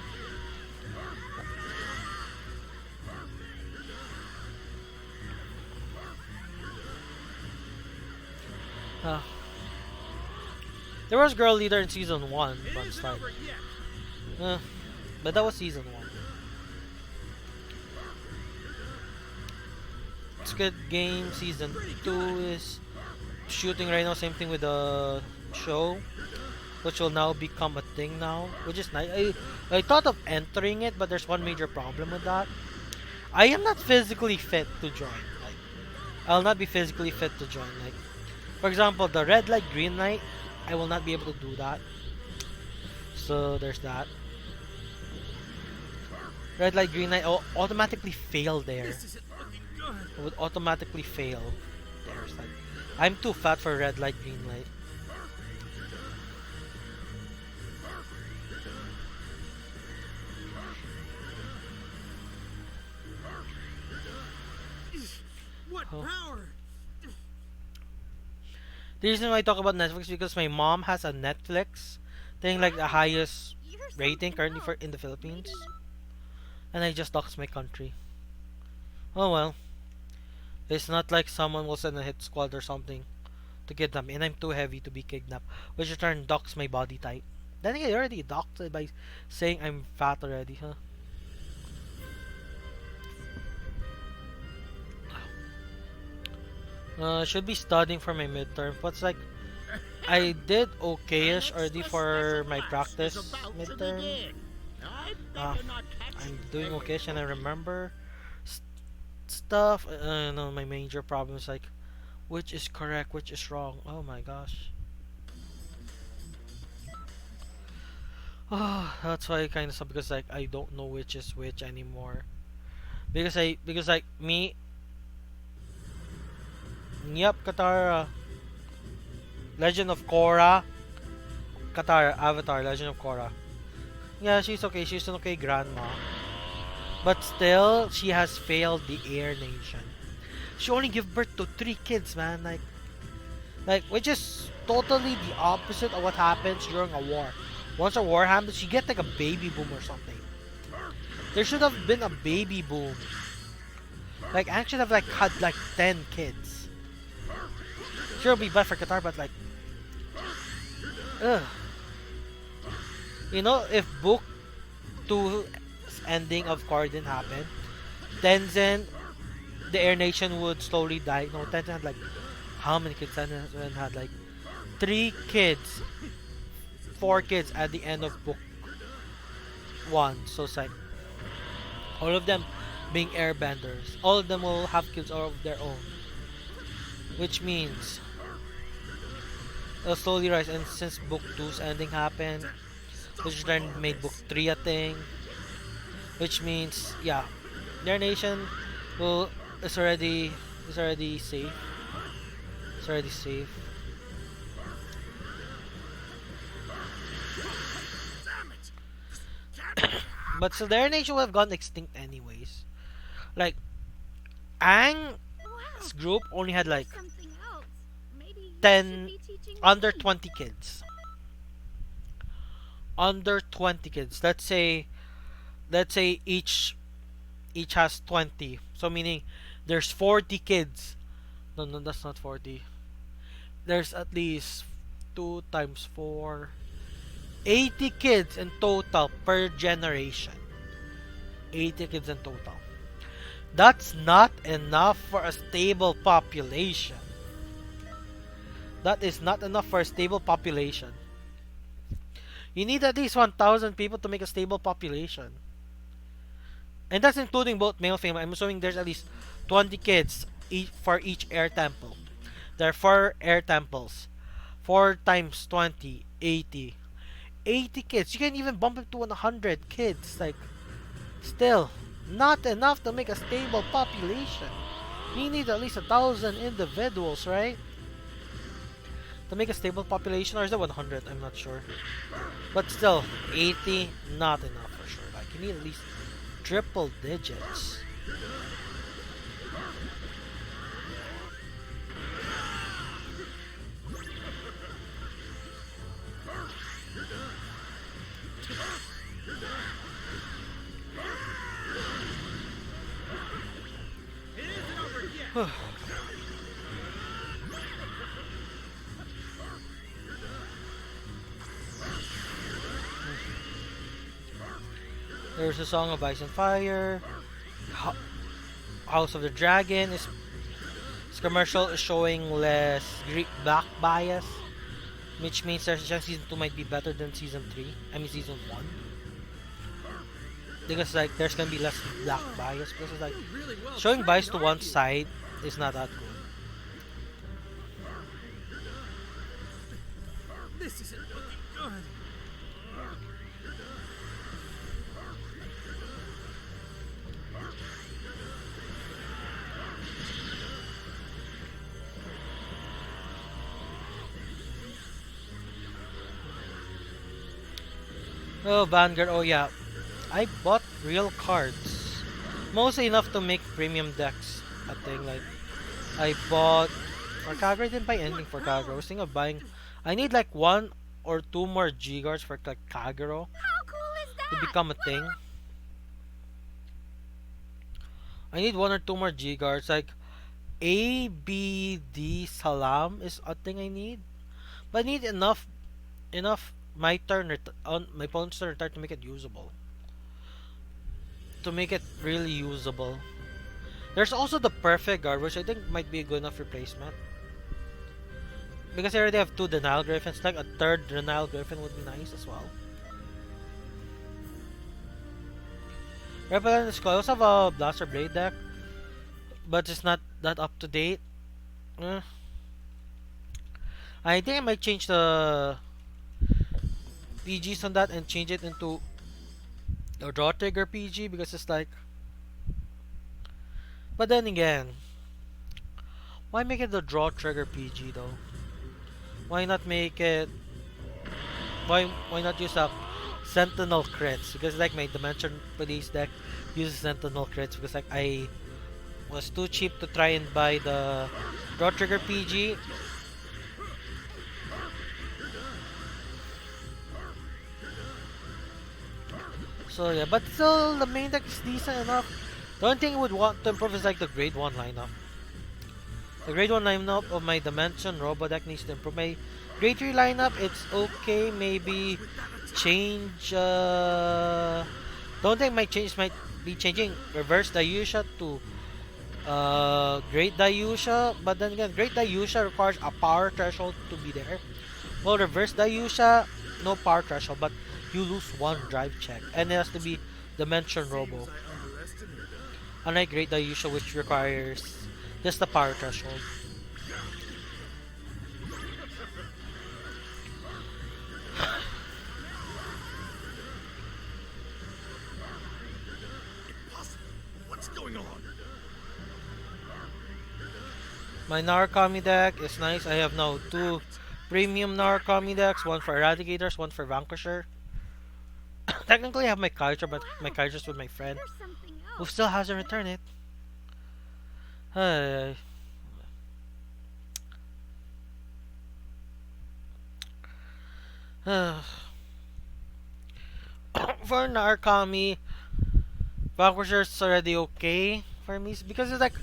Speaker 2: There was girl leader in season 1,
Speaker 4: It
Speaker 2: but
Speaker 4: isn't
Speaker 2: like,
Speaker 4: over yet.
Speaker 2: but that was season 1. Squid Game season 2 is shooting right now. Same thing with the show, which will now become a thing now, which is nice. I thought of entering it, but there's one major problem with that. I am not physically fit to join. Like, I'll not be physically fit to join. Like, for example, the red light, green light, I will not be able to do that. So there's that. Red light, green light, I'll automatically fail there.
Speaker 4: This isn't looking good.
Speaker 2: It would automatically fail. There's like, I'm too fat for red light, green light.
Speaker 4: What
Speaker 2: Oh.
Speaker 4: power?
Speaker 2: The reason why I talk about Netflix is because my mom has a Netflix thing, like the highest
Speaker 3: You're
Speaker 2: rating
Speaker 3: something
Speaker 2: currently for
Speaker 3: else.
Speaker 2: in the Philippines, and I just doxed my country. Oh well, it's not like someone will send a hit squad or something to kidnap me, and I'm too heavy to be kidnapped, which in turn dox my body type. Then again, I already doxed it by saying I'm fat already, huh? Should be studying for my midterm, but it's like I did okayish already for my practice midterm. I'm doing okayish and I remember stuff. No, my major problem is like, which is correct, which is wrong. Oh my gosh. That's why I kind of suck because like I don't know which is which anymore. Because like me. Yep, Katara. Legend of Korra. Katara, Avatar, Legend of Korra. Yeah, she's okay. She's an okay grandma. But still, she has failed the Air Nation. She only gave birth to 3 kids, man. Like, which is totally the opposite of what happens during a war. once a war happens, you get like a baby boom or something. There should have been a baby boom. Like, Aang should have like had like 10 kids. Sure, it'll be bad for Qatar, but like, ugh. You know, if book 2's ending of Korra didn't happen, Tenzin, the Air Nation would slowly die. No, Tenzin had like, how many kids? Tenzin had like 3 kids, 4 kids at the end of book 1. So it's like, all of them being airbenders. All of them will have kids of their own. Which means it'll slowly rise, and since book 2's ending happened, which then made book 3 a thing. Which means, yeah, their nation will is already safe. It's already safe. But so their nation would have gone extinct anyways. Like, Aang's
Speaker 3: Wow.
Speaker 2: group only had like
Speaker 3: Something else. Maybe you
Speaker 2: 10
Speaker 3: should be teaching
Speaker 2: under
Speaker 3: me.
Speaker 2: 20 kids. Under 20 kids. Let's say each has 20. So meaning there's 40 kids. No, that's not 40. There's at least 2 times 4. 80 kids in total per generation. 80 kids in total. That's not enough for a stable population. That is not enough for a stable population. You need at least 1,000 people to make a stable population. And that's including both male and female. I'm assuming there's at least 20 kids for each air temple. There are 4 air temples. 4 times 20, 80. 80 kids. You can even bump it to 100 kids. Like, still, not enough to make a stable population. You need at least 1,000 individuals, right? To make a stable population, or is it 100? I'm not sure. But still, 80, not enough for sure. Like, you need at least triple digits.
Speaker 4: It isn't over yet.
Speaker 2: There's a Song of Ice and Fire. House of the Dragon is this commercial is showing less black bias, which means there's a chance season 2 might be better than season 3. I mean season 1. Because like there's gonna be less black bias, because it's like
Speaker 4: You're really well
Speaker 2: showing bias to
Speaker 4: trained,
Speaker 2: one
Speaker 4: aren't you?
Speaker 2: side is not that good.
Speaker 4: This isn't looking good.
Speaker 2: Oh, Vanguard. Oh yeah, I bought real cards, mostly enough to make premium decks. I think like I bought for Kagura. I didn't buy anything for Kagura. I was thinking of buying. I need like 1 or 2 more G guards for like Kagura
Speaker 3: How cool is that?
Speaker 2: to become a thing. I need 1 or 2 more G guards. Like ABD Salam is a thing I need, but I need enough my turn on my opponent's turn to make it usable. To make it really usable. There's also the perfect guard, which I think might be a good enough replacement. Because I already have 2 Denial Griffins, like a 3rd Denial Griffin would be nice as well. Repellent is cool. I also have a Blaster Blade deck, but it's not that up to date. I think I might change the PGs on that and change it into a Draw Trigger PG, because it's like. But then again, why make it the Draw Trigger PG though? Why not make it? Why not use a Sentinel crits? Because like my Dimension Police deck uses Sentinel crits, because like I was too cheap to try and buy the Draw Trigger PG. So yeah, but still the main deck is decent enough. The only thing I would want to improve is like the grade 1 lineup. The grade 1 lineup of my Dimension Robo deck needs to improve. My grade 3 lineup, it's okay. Maybe change. Don't think my change might be changing Reverse Dayusha to Great Dayusha. But then again, Great Dayusha requires a power threshold to be there. Well, Reverse Dayusha, no power threshold, but you lose one drive check. And it has to be Dimension Robo. Unlike Great Dayusha, which requires just the power threshold.
Speaker 1: What's going on?
Speaker 2: My Narukami deck is nice. I have now 2 premium Narukami decks, one for Eradicators, one for Vanquisher. Technically I have my character, but my character's with my friend,
Speaker 3: There's something
Speaker 2: who
Speaker 3: else.
Speaker 2: still hasn't returned it. Hey. For Narukami, Vanquisher's already okay for me because it's like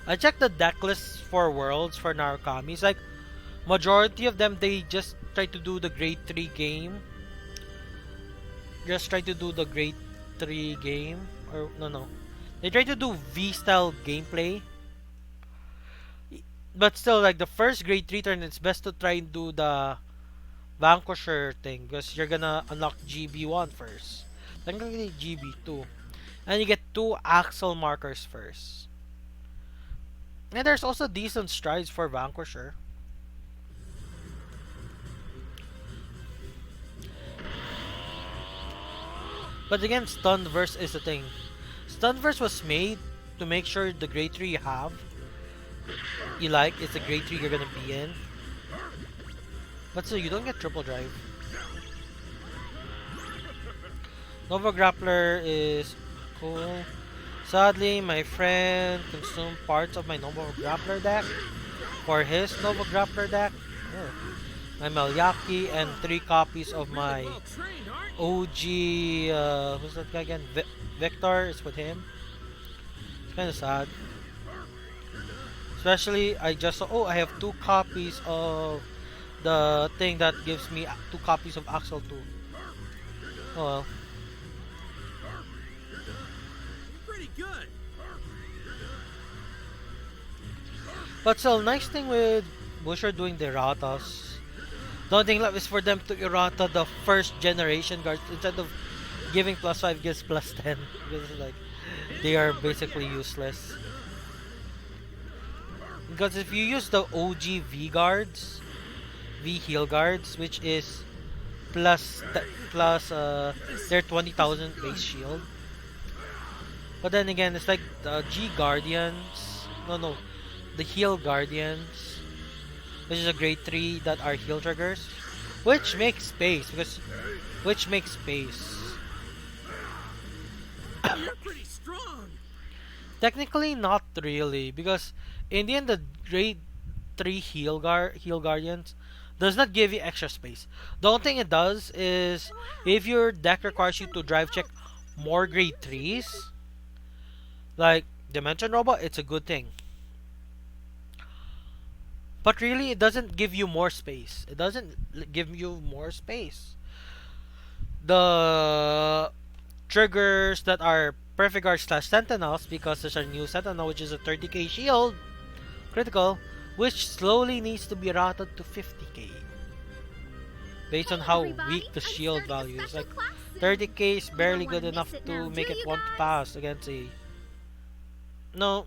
Speaker 2: I checked the deck list for worlds for Narukami. It's like majority of them they just try to do the grade 3 game. Just try to do the grade 3 game or no. They try to do V style gameplay. But still like the first grade 3 turn it's best to try and do the Vanquisher thing because you're gonna unlock GB1 first. Technically GB2. And you get 2 axle markers first. And there's also decent strides for Vanquisher. But again, Xenoverse is the thing. Xenoverse was made to make sure the grade 3 you have, you like, it's the grade 3 you're gonna be in. But still, you don't get triple drive. Nova Grappler is cool. Sadly, my friend consumed parts of my Nova Grappler deck for his Nova Grappler deck. Oh. My Melyaki and 3 copies of my
Speaker 4: Well trained, aren't
Speaker 2: OG, who's that guy again? Victor is with him. It's kind of sad. Especially, I just saw, oh, I have 2 copies of the thing that gives me 2 copies of Axel 2. Oh well.
Speaker 4: pretty good.
Speaker 2: But still, nice thing with Busher doing the erratas. The only thing left is for them to errata the first generation guards instead of giving +5 gives +10 because it's like they are basically useless. Because if you use the OG V guards, V heal guards, which is plus their 20,000 base shield. But then again, it's like the G guardians. No, the heal guardians, which is a grade 3 that are heal triggers, which makes space
Speaker 4: You're pretty strong.
Speaker 2: Technically not really, because in the end the grade 3 heal guardians does not give you extra space. The only thing it does is if your deck requires you to drive check more grade 3s, like Dimension Robot, it's a good thing. But really, it doesn't give you more space. It doesn't give you more space. The triggers that are Perfect Guard / Sentinels, because there's a new Sentinel which is a 30k shield, critical, which slowly needs to be routed to 50k. Based on how weak the shield value is. Like, 30k is barely good enough to make it one to pass against a... No.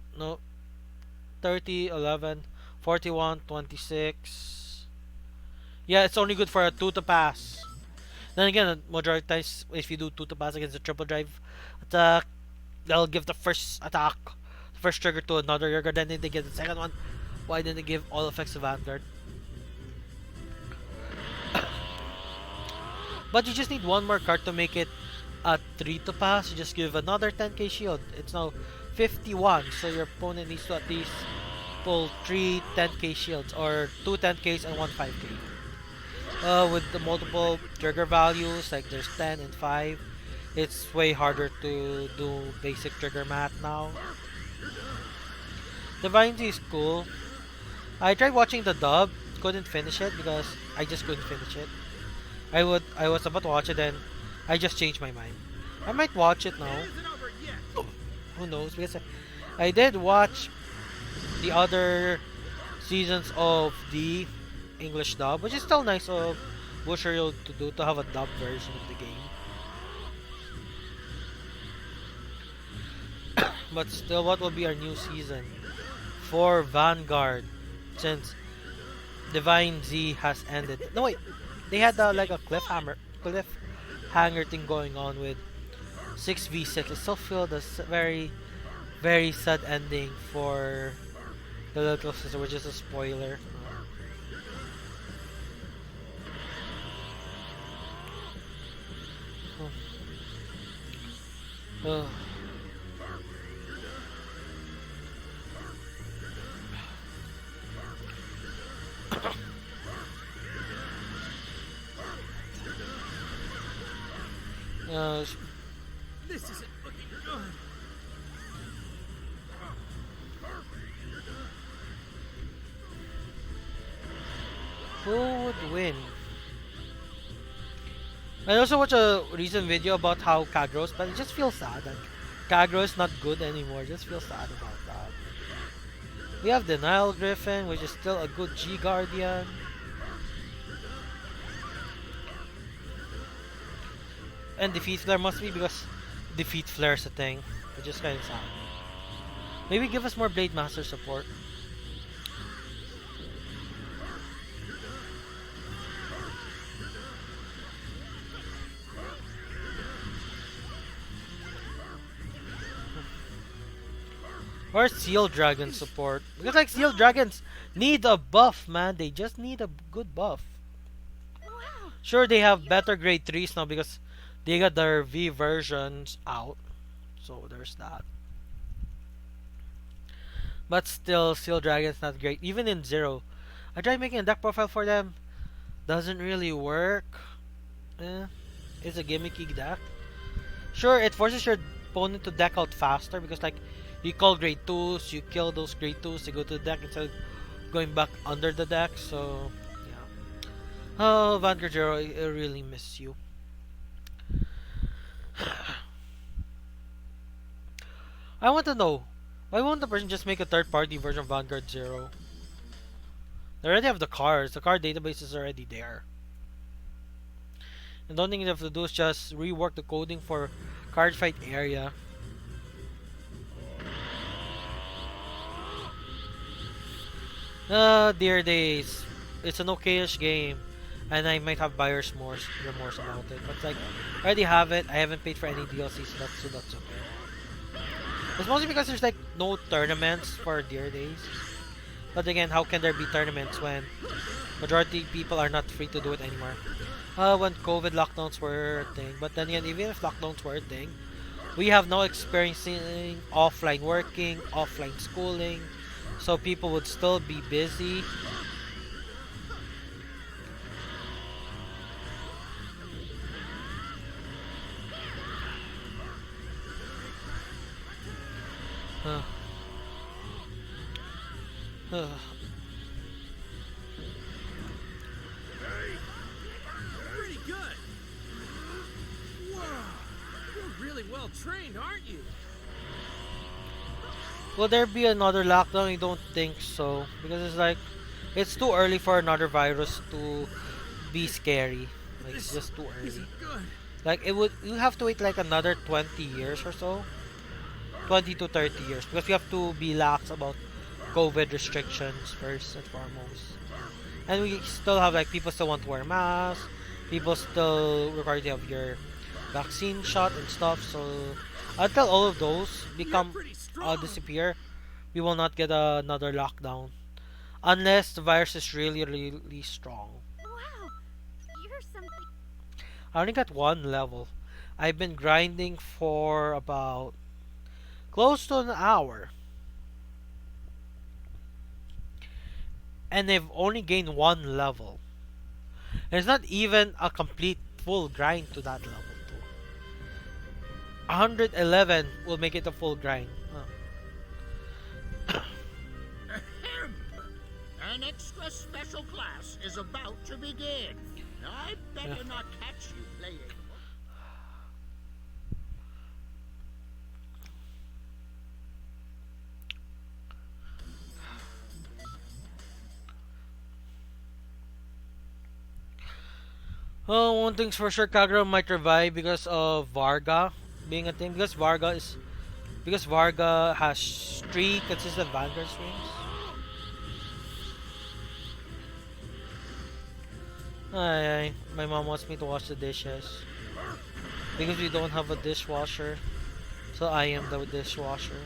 Speaker 2: 30, 11, 41, 26. Yeah, it's only good for a 2 to pass. Then again, majority times, if you do 2 to pass against a triple drive attack, they'll give the first attack, the first trigger to another rear guard, then they get the second one. Why didn't they give all effects to Vanguard? But you just need one more card to make it a 3 to pass. You just give another 10k shield. It's now 51, so your opponent needs to at least pull 3 10k shields or 2 10ks and 1 5k. With the multiple trigger values, like there's 10 and 5, It's way harder to do basic trigger math now. Divine Z is cool. I tried watching the dub, couldn't finish it because I just couldn't finish it. I was about to watch it and I just changed my mind. I might watch it
Speaker 4: It
Speaker 2: now.
Speaker 4: isn't over yet.
Speaker 2: Who knows? Because I did watch the other seasons of the English dub, which is still nice of Bushiroad to do to have a dub version of the game. But still, what will be our new season for Vanguard since Divine Z has ended? No wait, they had like a cliffhanger thing going on with 6v6. I still feel this very sad ending for the little sister, which is a spoiler. Uh, uh,
Speaker 4: This isn't looking good.
Speaker 2: who would win? I also watched a recent video about how Kagros, but it just feels sad that Kagro is not good anymore. Just feel sad about that. We have Denial Griffin, which is still a good G Guardian. And Defeat Flare must be because Defeat Flare is a thing, which is kind of sad. Maybe give us more Blade Master support. Or Seal Dragon support. Because like Seal Dragons need a buff, man. They just need a good buff.
Speaker 3: Wow.
Speaker 2: Sure, they have better grade 3s now because they got their V versions out. So there's that. But still, Seal Dragon's not great. Even in Zero. I tried making a deck profile for them. Doesn't really work. Eh, it's a gimmicky deck. Sure, it forces your opponent to deck out faster because like you call grade 2s, you kill those grade 2s, they go to the deck instead of going back under the deck, so yeah. Oh, Vanguard Zero, I really miss you. I want to know, why won't the person just make a third party version of Vanguard Zero? They already have the cards, the card database is already there. And the only thing they have to do is just rework the coding for card fight area. Dear days. It's an okayish game. And I might have buyer's remorse about it. But like, I already have it. I haven't paid for any DLC, so that's okay. It's mostly because there's like no tournaments for Dear Days. But again, how can there be tournaments when majority people are not free to do it anymore? When COVID lockdowns were a thing. But then again, even if lockdowns were a thing, we have now experiencing offline working, offline schooling, so people would still be busy. Uh, uh,
Speaker 4: Pretty good. Whoa. You're really well trained, aren't you?
Speaker 2: will there be another lockdown? I don't think so. Because it's like, it's too early for another virus to be scary. Like, it's just too early.
Speaker 4: Isn't good.
Speaker 2: Like, you have to wait like another 20 years or so. 20 to 30 years. Because we have to be lax about COVID restrictions first and foremost. And we still have like, people still want to wear masks. People still require to have your vaccine shot and stuff. So, until all of those become
Speaker 4: You're pretty strong.
Speaker 2: disappear, we will not get another lockdown. Unless the virus is really strong.
Speaker 3: Wow. You're something.
Speaker 2: I only got one level. I've been grinding for about close to an hour. And I've only gained one level. And it's not even a complete full grind to that level too. 111 will make it a full grind.
Speaker 1: Ahem. An extra special class is about to begin. I better
Speaker 2: Yeah.
Speaker 1: not catch you playing.
Speaker 2: Oh, one thing's for sure, Kagura might revive because of Varga being a thing. Because Varga has 3 consistent Vanguard streams. Ay, my mom wants me to wash the dishes because we don't have a dishwasher, so I am the dishwasher.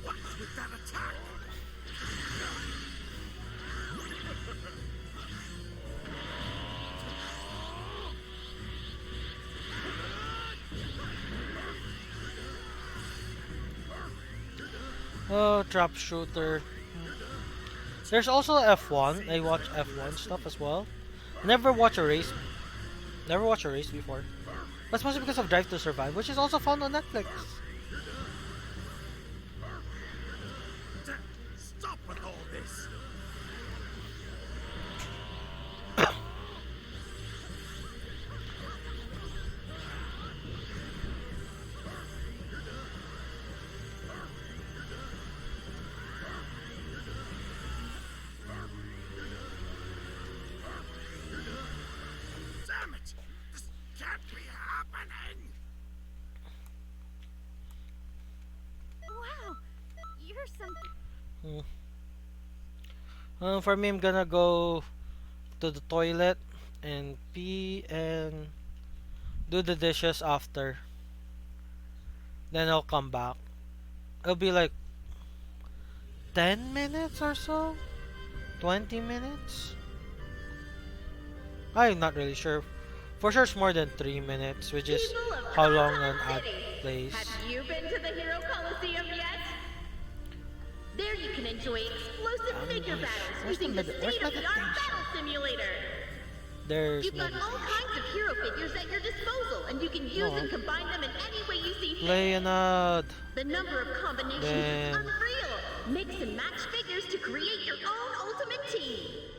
Speaker 1: What's with that attack?
Speaker 2: Oh, trap shooter. There's also F1. I watch F1 stuff as well. Never watch a race. Never watched a race before. That's mostly because of Drive to Survive, which is also found on Netflix.
Speaker 1: Stop with all this. Damn it! This can't be happening!
Speaker 3: Wow, you're something.
Speaker 2: For me, I'm gonna go to the toilet and pee and do the dishes after. Then I'll come back. It'll be like 10 minutes or so? 20 minutes? I'm not really sure. For sure, it's more than 3 minutes, which is
Speaker 5: People of
Speaker 2: how long an
Speaker 5: Kansas
Speaker 2: ad
Speaker 5: City,
Speaker 2: plays.
Speaker 5: have you been to the Hero Coliseum yet? There you can enjoy explosive figure battles
Speaker 2: where's
Speaker 5: using
Speaker 2: the
Speaker 5: the
Speaker 2: where's
Speaker 5: state-of-the-art
Speaker 2: meditation?
Speaker 5: battle simulator.
Speaker 2: There's
Speaker 5: You've got all
Speaker 2: meditation.
Speaker 5: kinds of hero figures at your disposal, and you can use and combine them in any way you see fit.
Speaker 2: Play an ad.
Speaker 5: The number of combinations
Speaker 2: Then-
Speaker 5: is unreal. Mix and match figures to create your own ultimate team.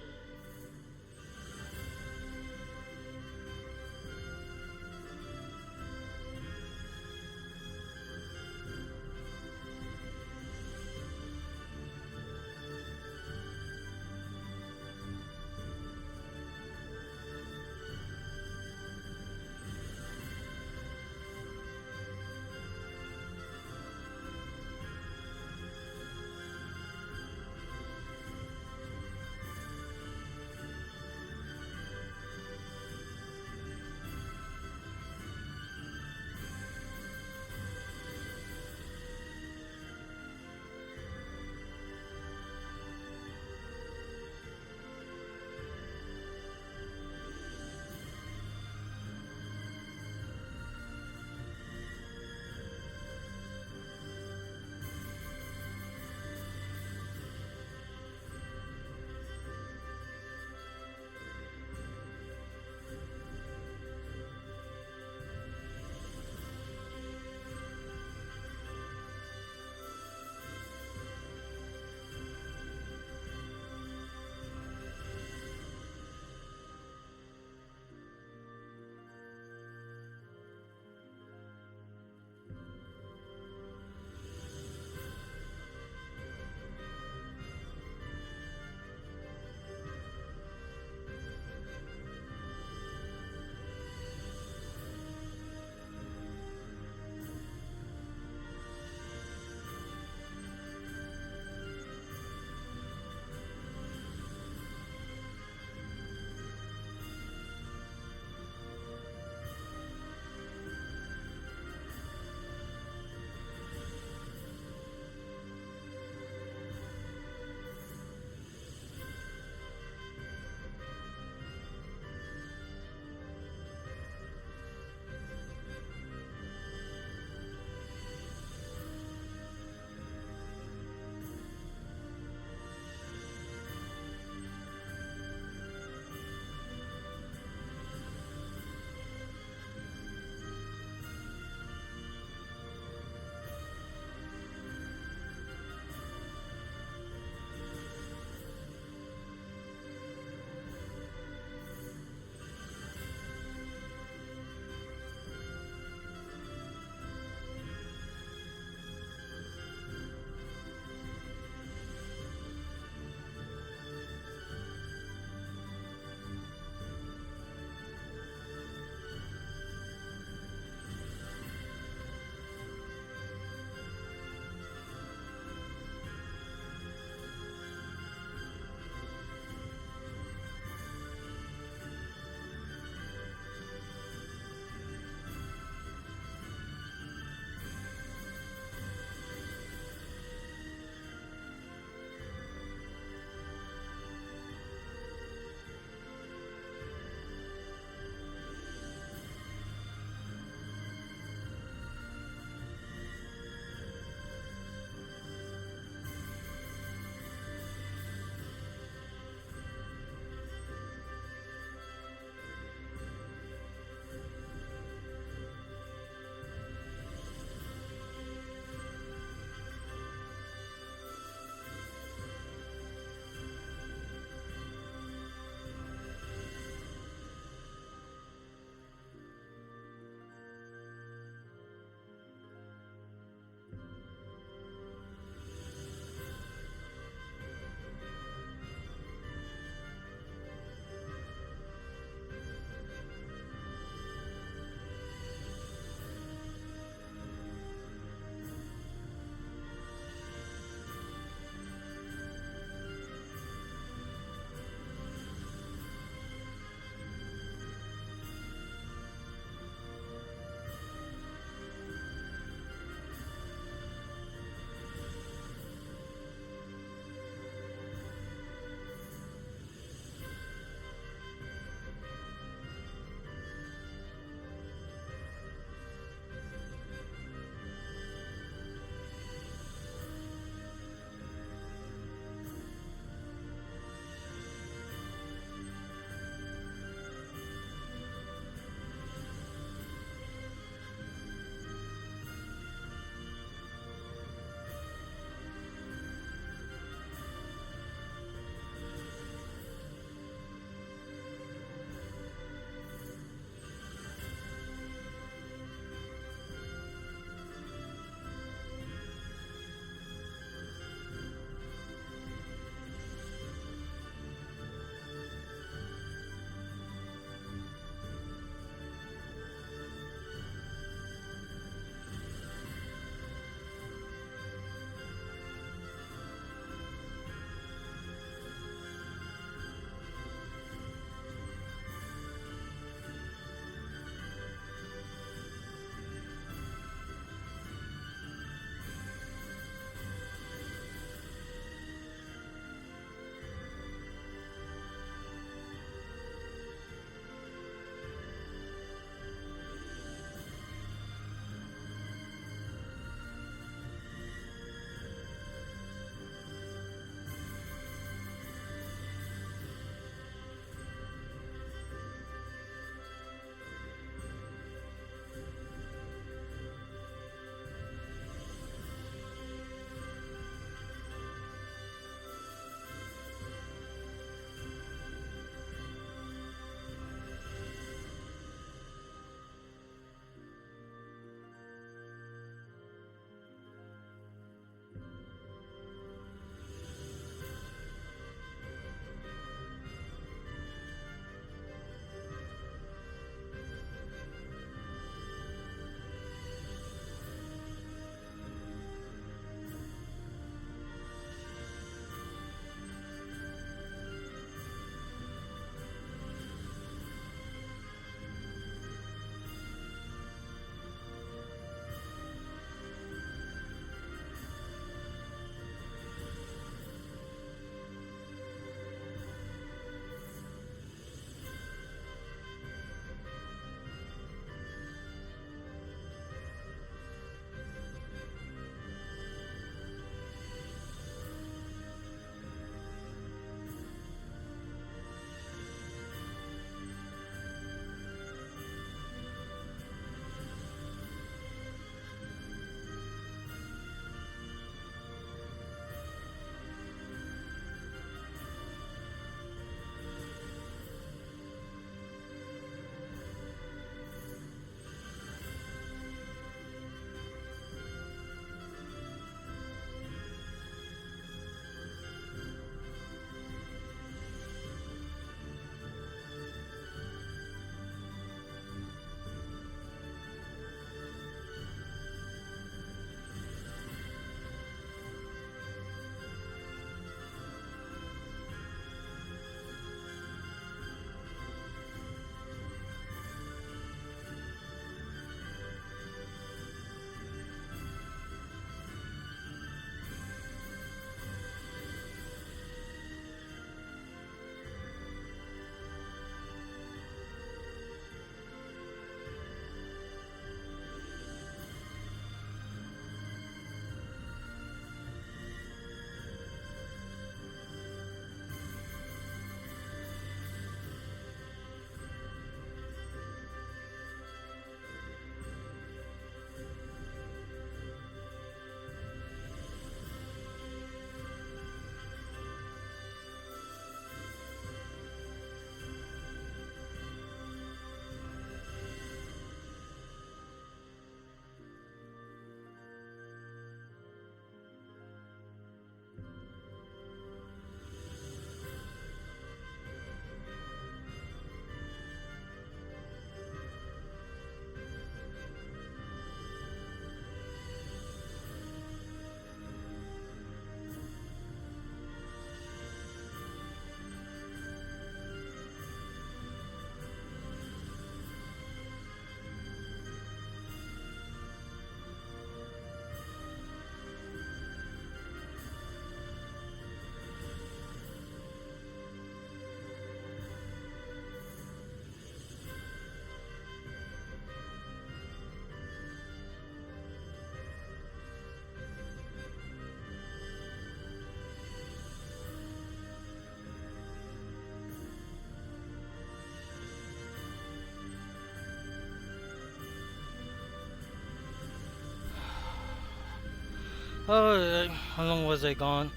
Speaker 2: Oh, how long was I gone?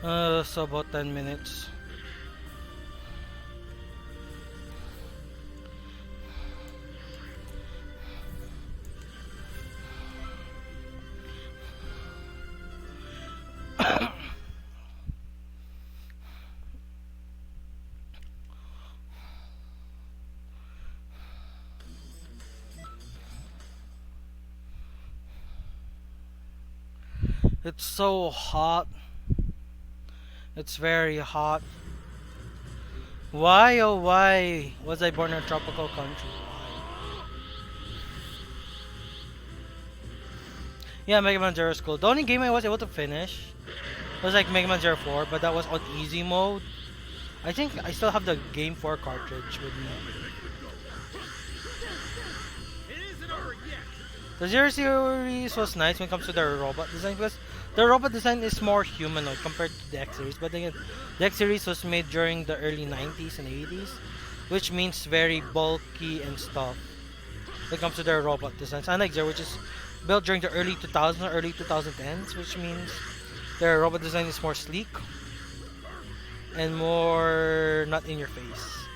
Speaker 2: So about 10 minutes. It's so hot. It's very hot. Why oh why was I born in a tropical country? Yeah, Mega Man Zero is cool. The only game I was able to finish was like Mega Man Zero 4, but that was on easy mode. I think I still have the Game 4 cartridge with me.
Speaker 4: It isn't over yet.
Speaker 2: The Zero series was nice when it comes to the robot design because the robot design is more humanoid compared to the X series. But then again, the X series was made during the early 90s and 80s, which means very bulky and stuff when it comes to their robot designs. Unlike Zero, which is built during the early 2000s or early 2010s, which means their robot design is more sleek and more not in your face.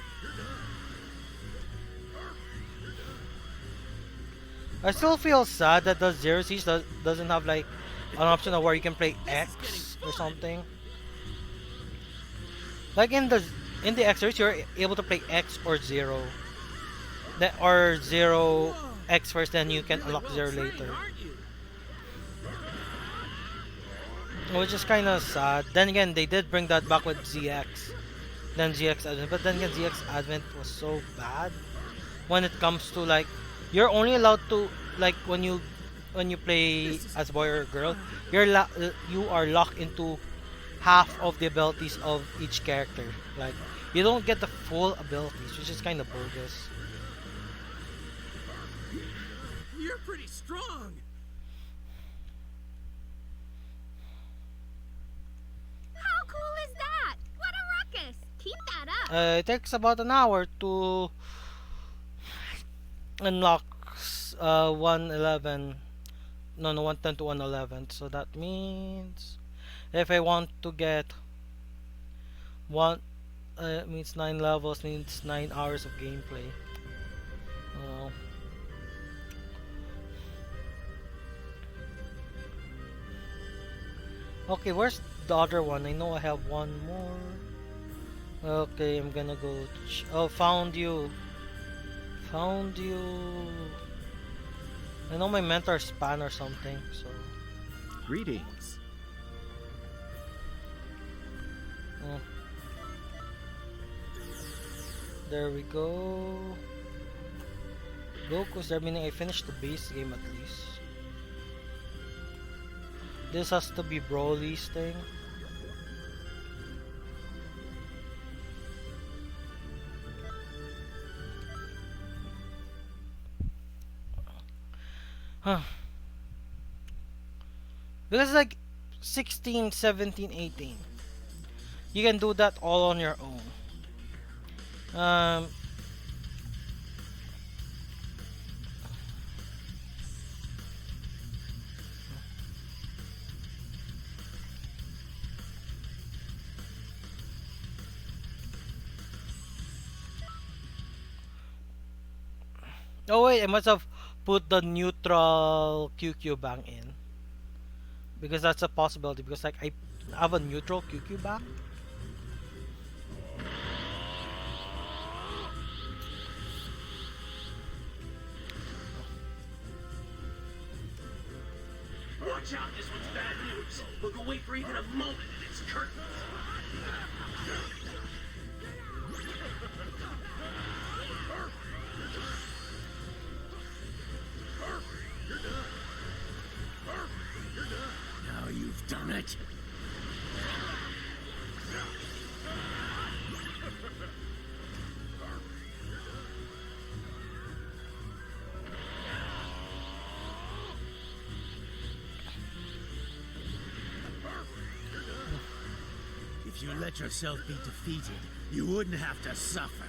Speaker 2: I still feel sad that the Zero Siege doesn't have like an option of where you can play X or something. Like in the X series, you're able to play X or Zero, or Zero X first, then you can unlock Zero later. Which is kind of sad. Then again, they did bring that back with ZX. Then ZX Advent, but then again, ZX Advent was so bad when it comes to like you're only allowed to like when you play as a boy or a girl, you are locked into half of the abilities of each character. Like you don't get the full abilities, which is kind of bogus.
Speaker 4: You're pretty strong.
Speaker 3: How cool is that? What a ruckus! Keep that up.
Speaker 2: It takes about an hour to unlock 111. No, 110 to 111. So that means if I want to get one, means 9 levels, means 9 hours of gameplay. Oh. Okay, where's the other one? I know I have one more. Okay, I'm gonna go. Oh, found you. Found you. I know my mentor span or something, so.
Speaker 6: Greetings.
Speaker 2: Oh. There we go. Goku's there, meaning I finished the base game at least. This has to be Broly's thing. Huh. Because like 16, 17, 18. You can do that all on your own. Oh wait, I must have put the neutral QQ bang in. Because that's a possibility, because like I have a neutral QQ bang.
Speaker 7: Watch out, this one's bad news. Look away for even a moment and it's curtains.
Speaker 6: Now you've done it. If you let yourself be defeated, you wouldn't have to suffer.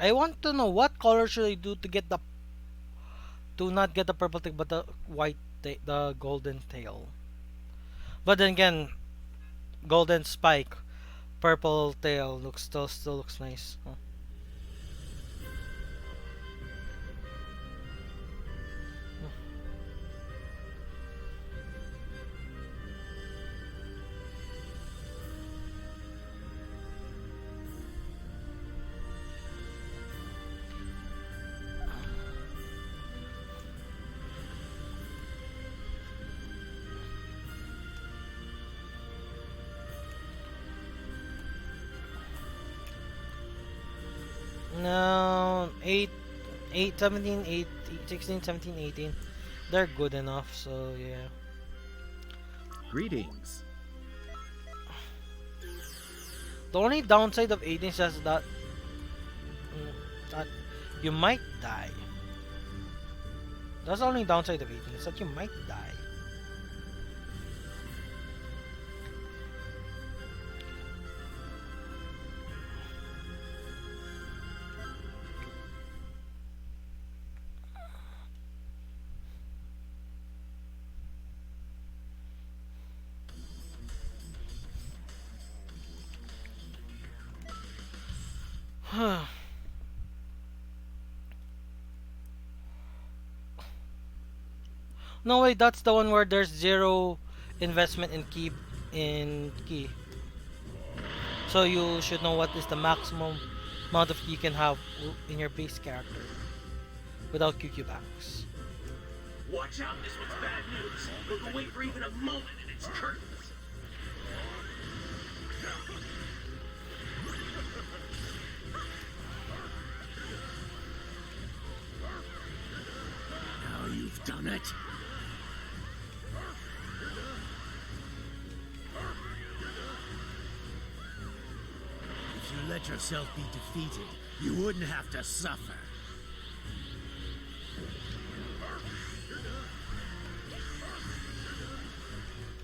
Speaker 2: I want to know what color should I do to get the to not get the purple tail but the the golden tail. But then again, golden spike, purple tail looks still looks nice. Huh. No, 8, 17, 8, 16, 17, 18. They're good enough, so yeah.
Speaker 6: Greetings.
Speaker 2: The only downside of 18 is just that, that you might die. That's the only downside of 18, is that you might die. No way, that's the one where there's zero investment in key. So you should know what is the maximum amount of key you can have in your base character without QQ backs.
Speaker 7: Watch out, this one's bad news. Look away for even a moment and it's curtains.
Speaker 6: Now you've done it. If you let yourself be defeated, you wouldn't have to suffer.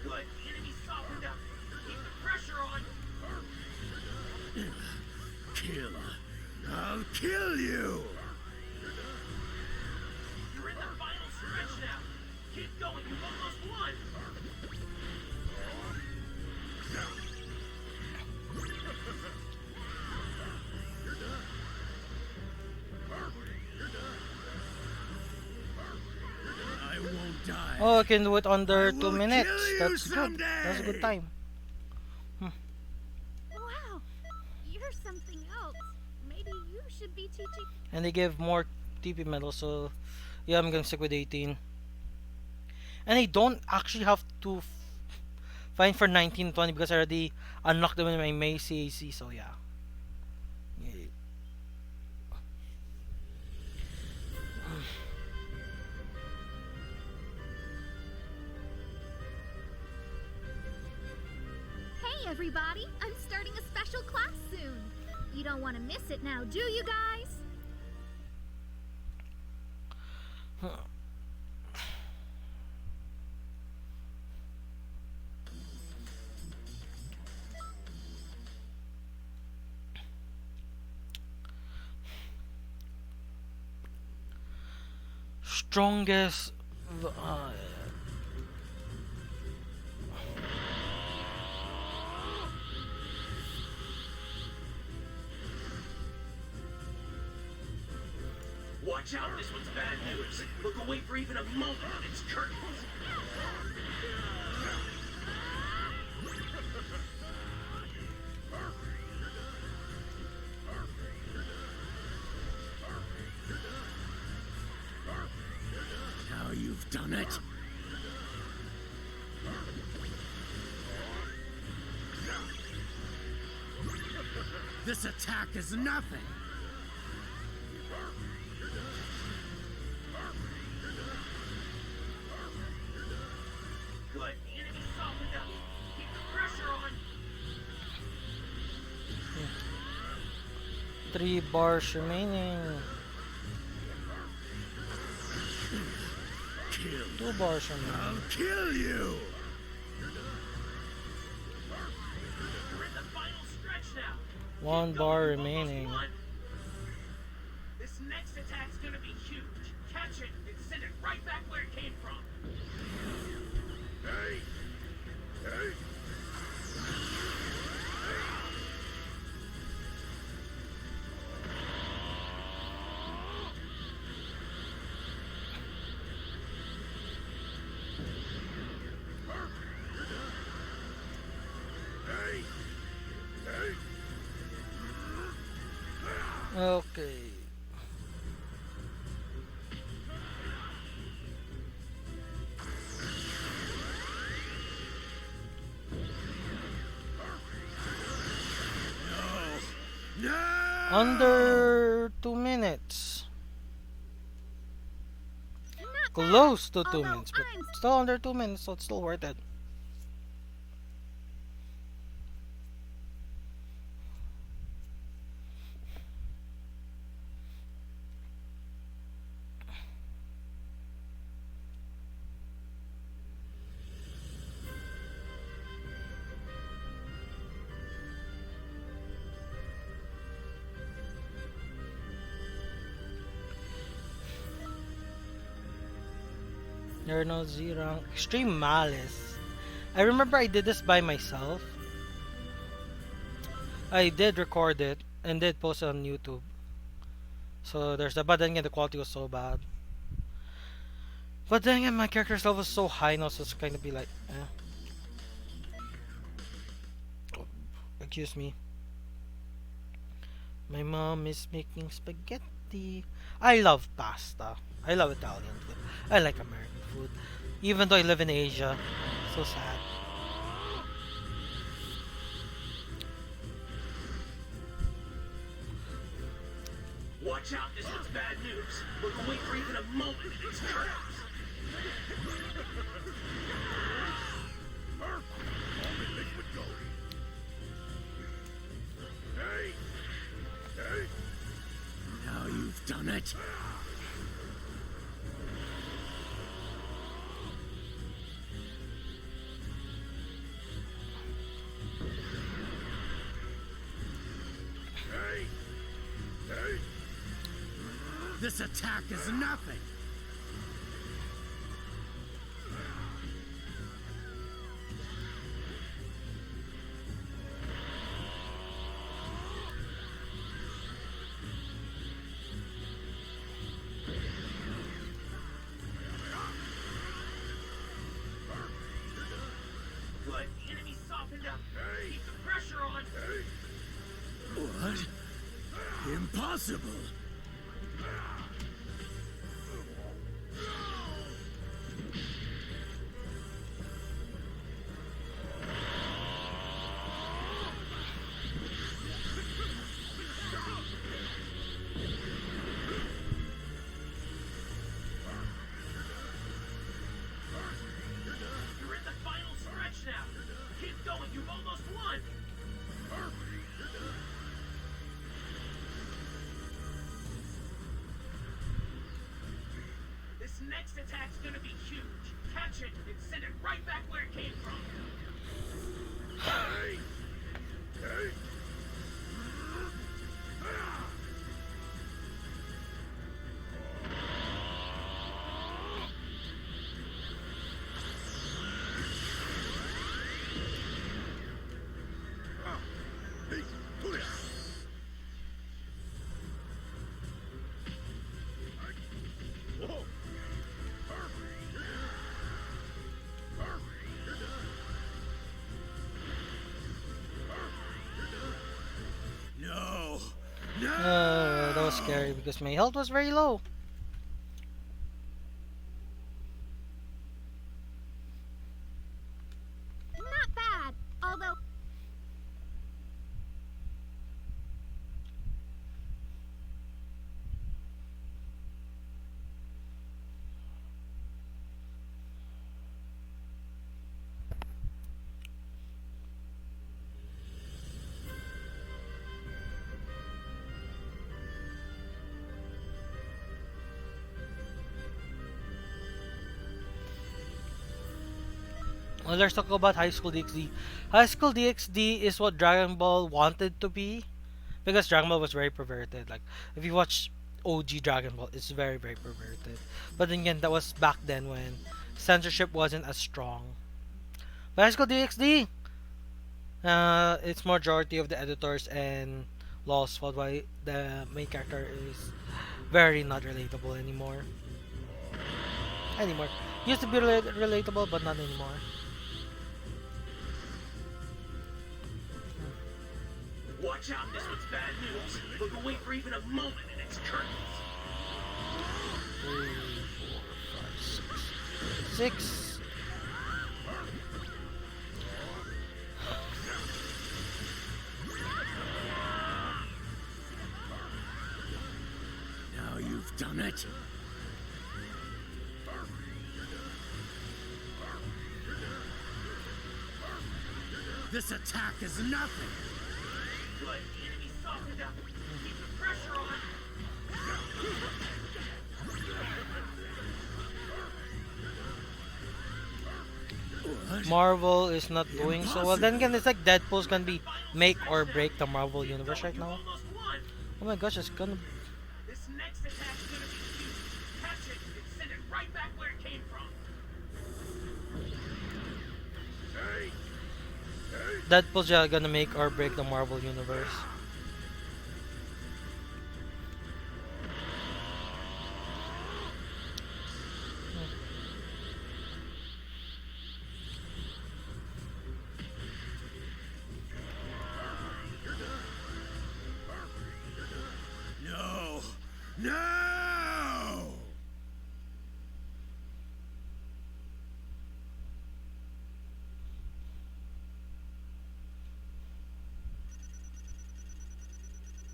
Speaker 7: Good. Enemy softened up. Keep the pressure on.
Speaker 6: Kill. I'll kill you!
Speaker 7: You're in the final stretch now. Keep going. You've almost won.
Speaker 6: I won't die.
Speaker 2: Oh, I can do it under
Speaker 6: I
Speaker 2: 2
Speaker 6: will
Speaker 2: minutes.
Speaker 6: kill you
Speaker 2: That's good.
Speaker 6: someday.
Speaker 2: That's a good time.
Speaker 3: Wow, you're something else. Maybe you should be teaching.
Speaker 2: And they give more TP medals, so yeah, I'm gonna stick with 18. And I don't actually have to find for 19, 20 because I already unlocked them in my May CAC, so yeah. Yeah.
Speaker 3: Hey, everybody! I'm starting a special class soon. You don't want to miss it now, do you guys?
Speaker 2: Strongest.
Speaker 7: Watch out, this one's bad news. Look away for even a moment and it's curtains.
Speaker 6: Now you've done it. This attack is nothing.
Speaker 7: Good. The enemy softened up. Keep the pressure on.
Speaker 2: 3 bars remaining. 2 bars remaining.
Speaker 6: I'll kill you.
Speaker 7: You're in the final stretch now.
Speaker 2: 1
Speaker 7: Keep
Speaker 2: bar
Speaker 7: going, you've almost
Speaker 2: remaining.
Speaker 7: won. next attack's gonna be huge. Catch it and send it right back where it came from.
Speaker 1: Hey! Hey! Hey! Hey!
Speaker 2: Okay.
Speaker 6: No!
Speaker 2: Under 2 minutes.
Speaker 3: Not
Speaker 2: Close to
Speaker 3: bad,
Speaker 2: 2
Speaker 3: although
Speaker 2: minutes, but
Speaker 3: I'm
Speaker 2: still under 2 minutes, so it's still worth it. There are no zero. Extreme Malice. I remember I did this by myself. I did record it and did post it on YouTube. So there's that, but then again, the quality was so bad. But then again, my character's level was so high now, so it's kind of be like, eh. Excuse me. My mom is making spaghetti. I love pasta. I love Italian food. I like American food. Even though I live in Asia. So sad.
Speaker 7: Watch out, this one's bad news. Look away for even a moment in its tracks.
Speaker 1: Hey! Hey!
Speaker 6: Now you've done it.
Speaker 1: Hey! Hey!
Speaker 6: This attack is nothing.
Speaker 7: Good, the enemy softened up. Keep the pressure on.
Speaker 6: What? Impossible.
Speaker 7: You're in the final stretch now. Keep going, you've almost won. This next attack's gonna be huge. Catch it and send it right back where it came from.
Speaker 1: Hey! Hey! Hey! Pull it! Whoa!
Speaker 6: No. No.
Speaker 2: That was scary because my health was very low.
Speaker 3: not bad, although
Speaker 2: Well, let's talk about High School DxD. High School DxD is what Dragon Ball wanted to be, because Dragon Ball was very perverted. Like, if you watch OG Dragon Ball is very very perverted. But then again, that was back then when censorship wasn't as strong. But let's go DXD. It's majority of the editors and Law's fault why the main character is very not relatable anymore. Used to be relatable, but not anymore.
Speaker 7: Watch out, this one's bad news. Look away for even a moment and it's curtains.
Speaker 2: 3, 4, 5, 6.
Speaker 6: Now you've done it. This attack is nothing.
Speaker 7: Good. The enemy softened up. Keep the pressure on.
Speaker 6: What?
Speaker 2: Marvel is not doing so well. Then again, it's like Deadpool's gonna be make or break the Marvel universe right now.
Speaker 7: Almost won.
Speaker 2: Oh my gosh, it's gonna.
Speaker 7: This next attack's gonna be huge. Catch it and send it right back where it came from.
Speaker 2: Deadpool's just gonna make or break the Marvel universe.
Speaker 6: No! No!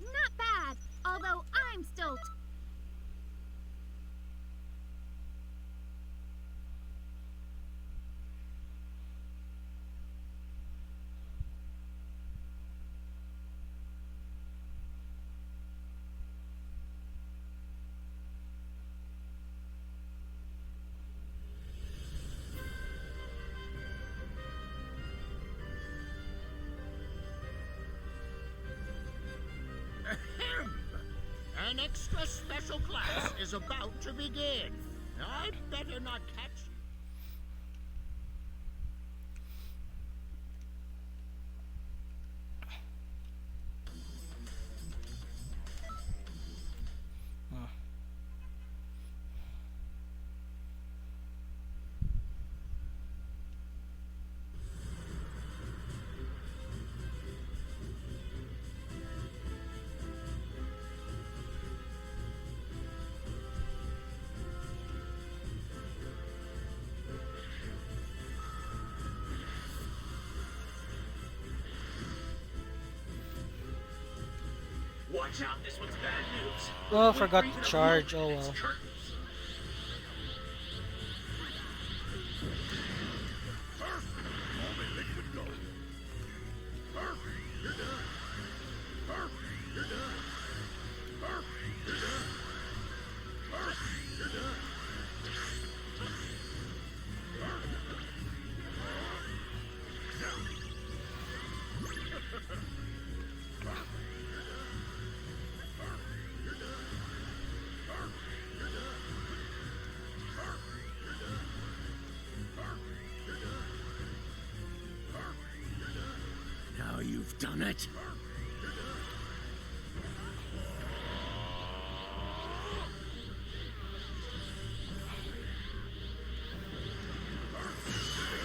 Speaker 3: Not bad, although I'm still
Speaker 1: Ahem! An extra special class is about to begin. I'd better not catch you.
Speaker 7: Watch out, this one's bad news.
Speaker 2: Oh,
Speaker 7: Look away
Speaker 2: forgot
Speaker 7: for
Speaker 2: to
Speaker 7: even a
Speaker 2: charge.
Speaker 7: moment
Speaker 2: Oh
Speaker 7: and it's
Speaker 2: well.
Speaker 7: curtains.
Speaker 6: Now you've done it.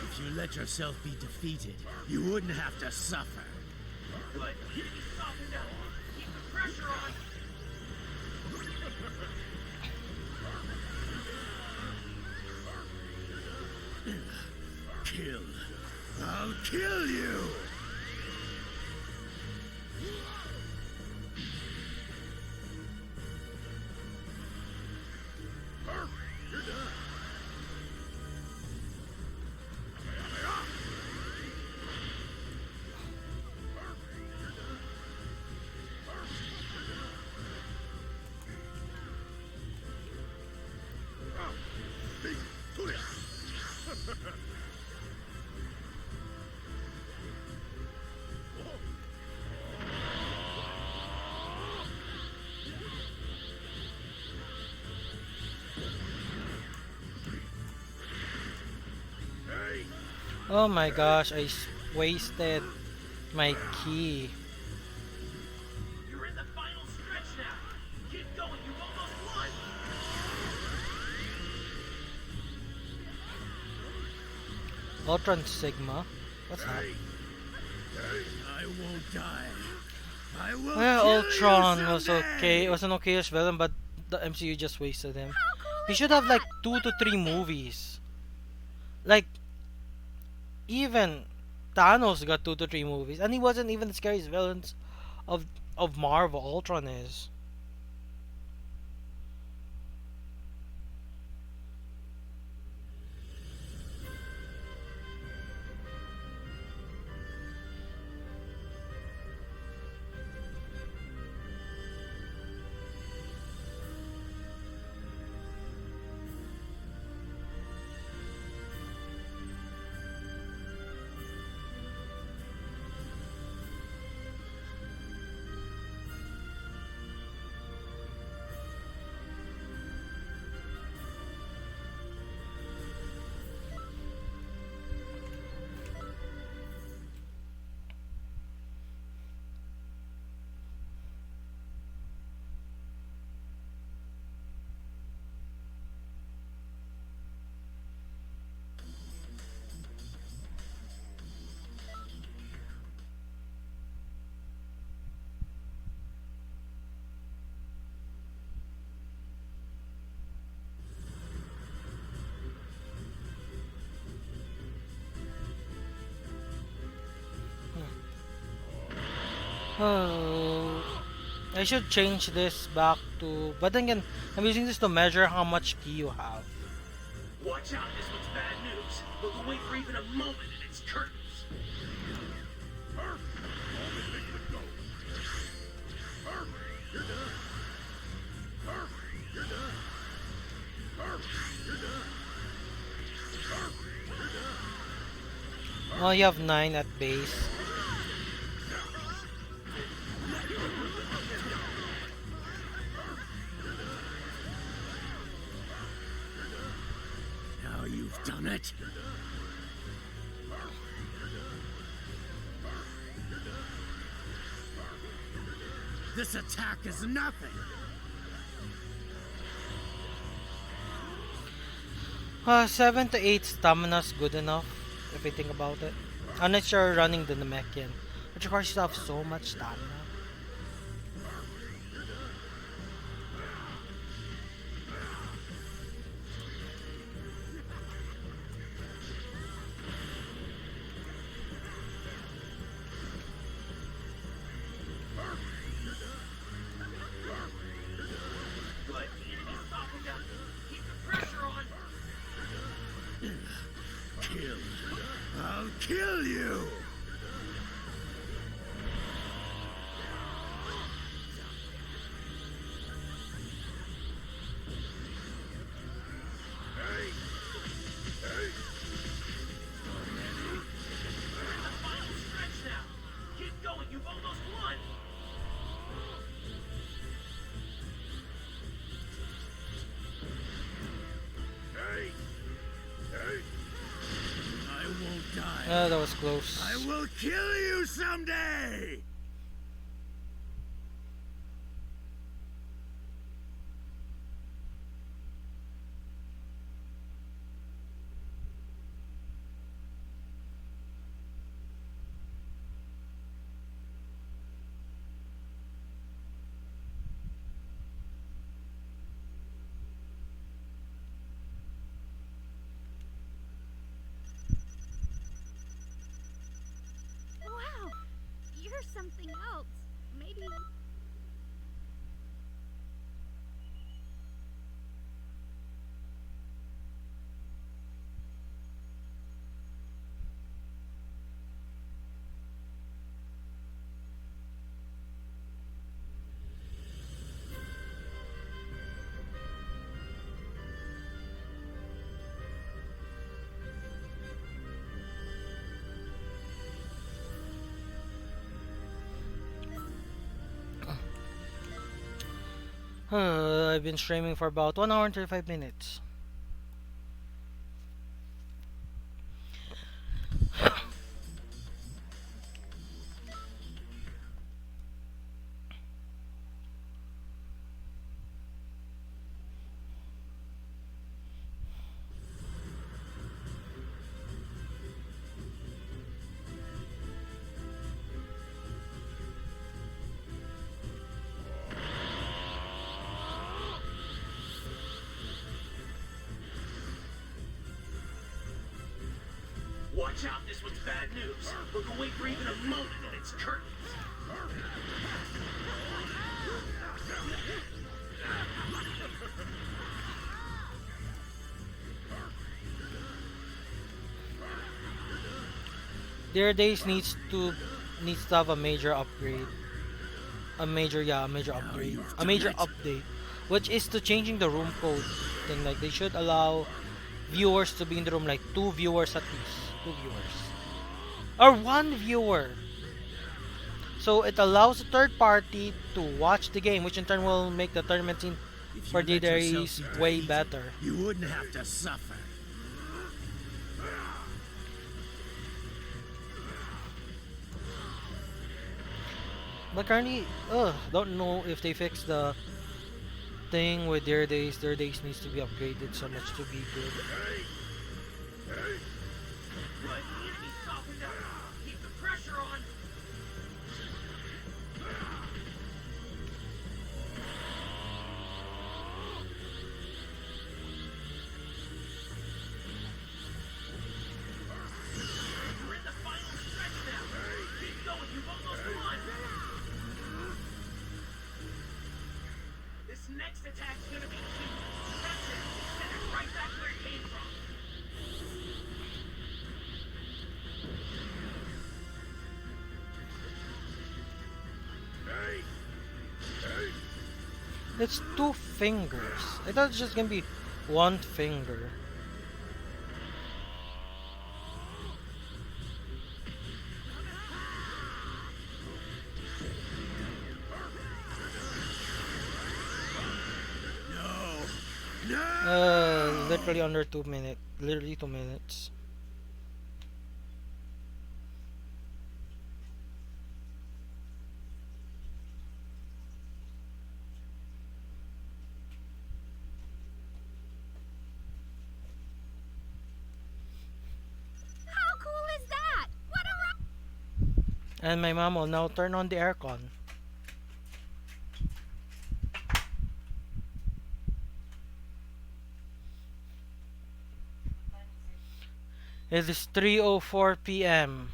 Speaker 6: If you let yourself be defeated, you wouldn't have to suffer.
Speaker 7: Good. The enemy softened up. Keep the pressure on.
Speaker 6: Kill. I'll kill you!
Speaker 2: Oh my gosh, wasted my key.
Speaker 7: You're in the final stretch now. Keep going, you've almost won.
Speaker 2: Ultron Sigma. What's that?
Speaker 6: I won't die. I will
Speaker 2: Well,
Speaker 6: kill
Speaker 2: Ultron
Speaker 6: you
Speaker 2: was
Speaker 6: someday!
Speaker 2: okay. It was an okayish villain, but the MCU just wasted him.
Speaker 3: How cool
Speaker 2: He
Speaker 3: is
Speaker 2: should have like
Speaker 3: that?
Speaker 2: 2 to 3 movies. Like even Thanos got 2 to 3 movies, and he wasn't even the scariest villains of Marvel. Ultron is. Oh, I should change this back to. But then again, I'm using this to measure how much key you have.
Speaker 7: Watch out, this one's bad news. Look away for even a moment and it's curtains.
Speaker 2: Oh, you have 9 at base.
Speaker 6: Now you've done it. This attack is nothing.
Speaker 2: 7 to 8 stamina's good enough if you think about it. Unless you're running the Namekian, which requires you to have so much stamina.
Speaker 7: Good. Enemy's stopping them. Keep the pressure on.
Speaker 6: Kill. I'll kill you.
Speaker 7: You're in the final stretch now. Keep going, you've almost won.
Speaker 6: I won't die.
Speaker 2: That was close.
Speaker 6: I will kill you someday.
Speaker 3: Wow, you're something else. Maybe.
Speaker 2: I've been streaming for about 1 hour and 35 minutes.
Speaker 7: Watch out, this one's bad news. We're gonna wait for even a moment and it's curtains.
Speaker 2: Their days needs to have a major upgrade. A major upgrade. A major update. Which is to changing the room code thing. Like they should allow viewers to be in the room, like 2 viewers at least. 2 viewers. Or 1 viewer. So it allows a third party to watch the game, which in turn will make the tournament scene
Speaker 6: If
Speaker 2: for
Speaker 6: you
Speaker 2: the
Speaker 6: let yourself
Speaker 2: days
Speaker 6: be
Speaker 2: way
Speaker 6: defeated,
Speaker 2: better.
Speaker 6: You wouldn't have to suffer.
Speaker 2: But currently, don't know if they fix the thing with their days. Their days needs to be upgraded so much to be good.
Speaker 7: What? The enemy softened up. Keep the pressure on. You're in the final stretch now. Keep going, you've almost won. This next attack's gonna be huge. That's it. Send it right back where it came from.
Speaker 2: It's 2 fingers. I thought it's just gonna be 1 finger. Literally under 2 minutes. Literally 2 minutes.
Speaker 3: How cool is that? What a
Speaker 2: And my mom will now turn on the aircon. It is 3:04 p.m.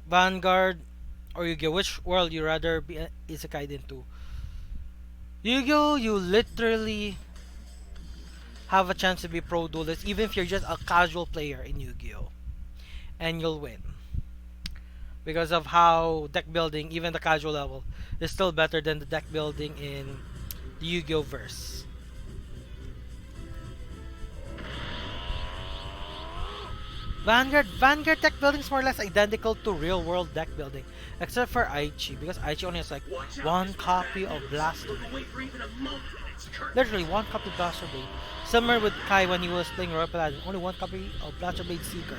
Speaker 2: Vanguard or Yu-Gi-Oh! Which world you rather be isekai into? Yu-Gi-Oh! You literally have a chance to be pro duelist even if you're just a casual player in Yu-Gi-Oh! And you'll win. Because of how deck building, even the casual level, is still better than the deck building in the Yu-Gi-Oh! Verse. Vanguard deck building is more or less identical to real world deck building, except for Aichi, because Aichi only has like
Speaker 7: Watch out,
Speaker 2: 1
Speaker 7: this one's
Speaker 2: copy
Speaker 7: bad
Speaker 2: of
Speaker 7: news.
Speaker 2: Blaster
Speaker 7: We're
Speaker 2: Blade.
Speaker 7: gonna wait for even a moment and it's curtains.
Speaker 2: Literally 1 copy of Blaster Blade. Similar with Kai when he was playing Royal Paladin, only 1 copy of Blaster Blade Seeker.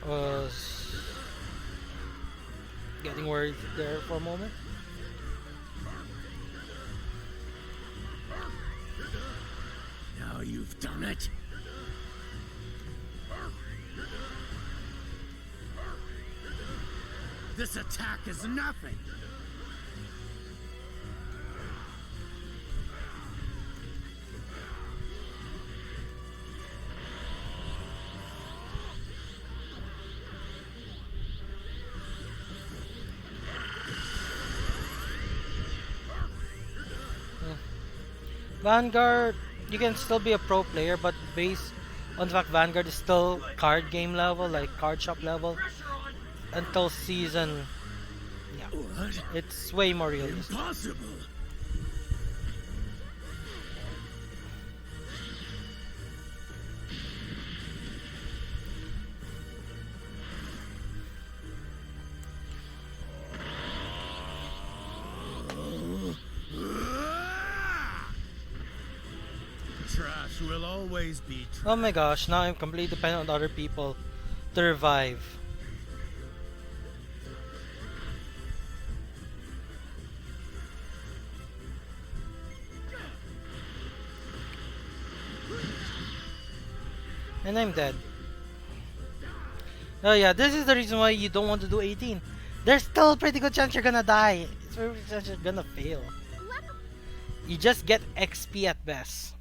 Speaker 2: Was getting worried there for a moment.
Speaker 6: Now you've done it. This attack is nothing.
Speaker 2: Vanguard, you can still be a pro player, but based on the fact Vanguard is still card game level, like card shop level,
Speaker 7: Pressure on.
Speaker 2: until season, yeah,
Speaker 6: What?
Speaker 2: it's way more realistic.
Speaker 6: Impossible. This will always be true.
Speaker 2: Oh my gosh, now I'm completely dependent on other people to revive. And I'm dead. Oh yeah, this is the reason why you don't want to do 18. There's still a pretty good chance you're gonna die. It's very good chance you're gonna fail. You just get XP at best.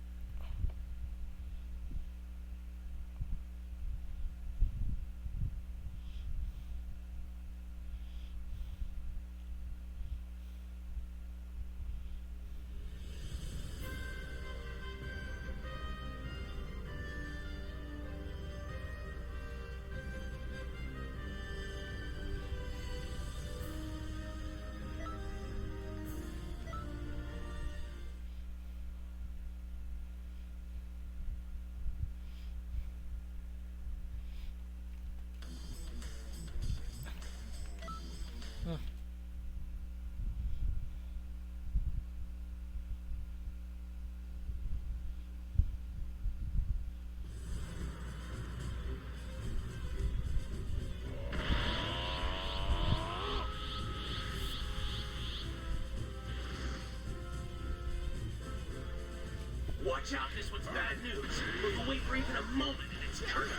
Speaker 7: Watch out, this one's bad news. We'll wait for even a moment and it's curtains.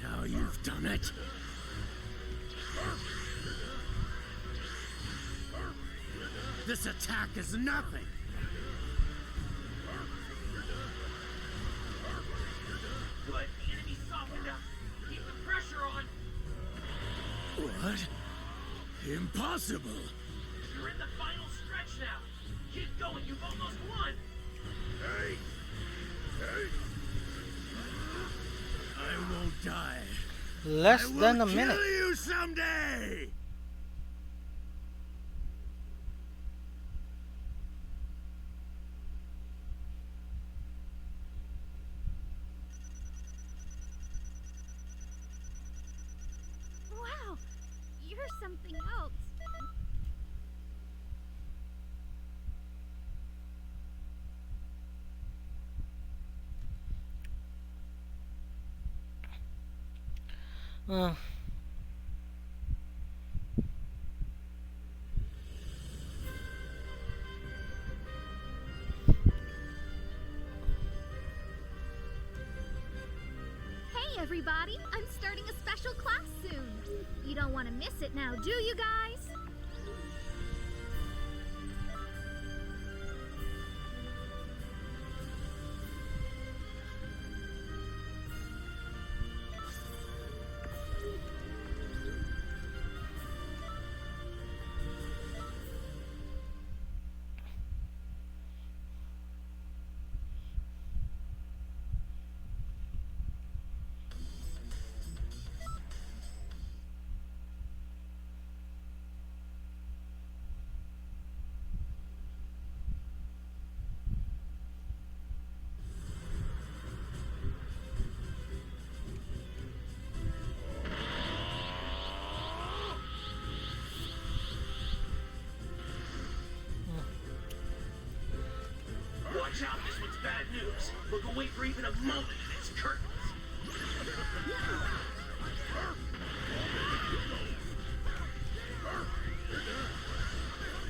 Speaker 6: Now you've done it. This attack is nothing.
Speaker 7: But the enemy's softened up. Keep the pressure on.
Speaker 6: What? Impossible.
Speaker 7: You're in the final stretch now. Keep going, you've almost won.
Speaker 6: Hey. I won't die.
Speaker 2: Less
Speaker 6: I
Speaker 2: than
Speaker 6: will
Speaker 2: a minute.
Speaker 6: kill you someday.
Speaker 3: Wow, you're something else.
Speaker 2: Uh,
Speaker 3: Hey everybody, I'm starting a special class soon. You don't want to miss it now, do you guys?
Speaker 7: Watch out, this one's bad news. We'll wait for even a moment and it's curtains.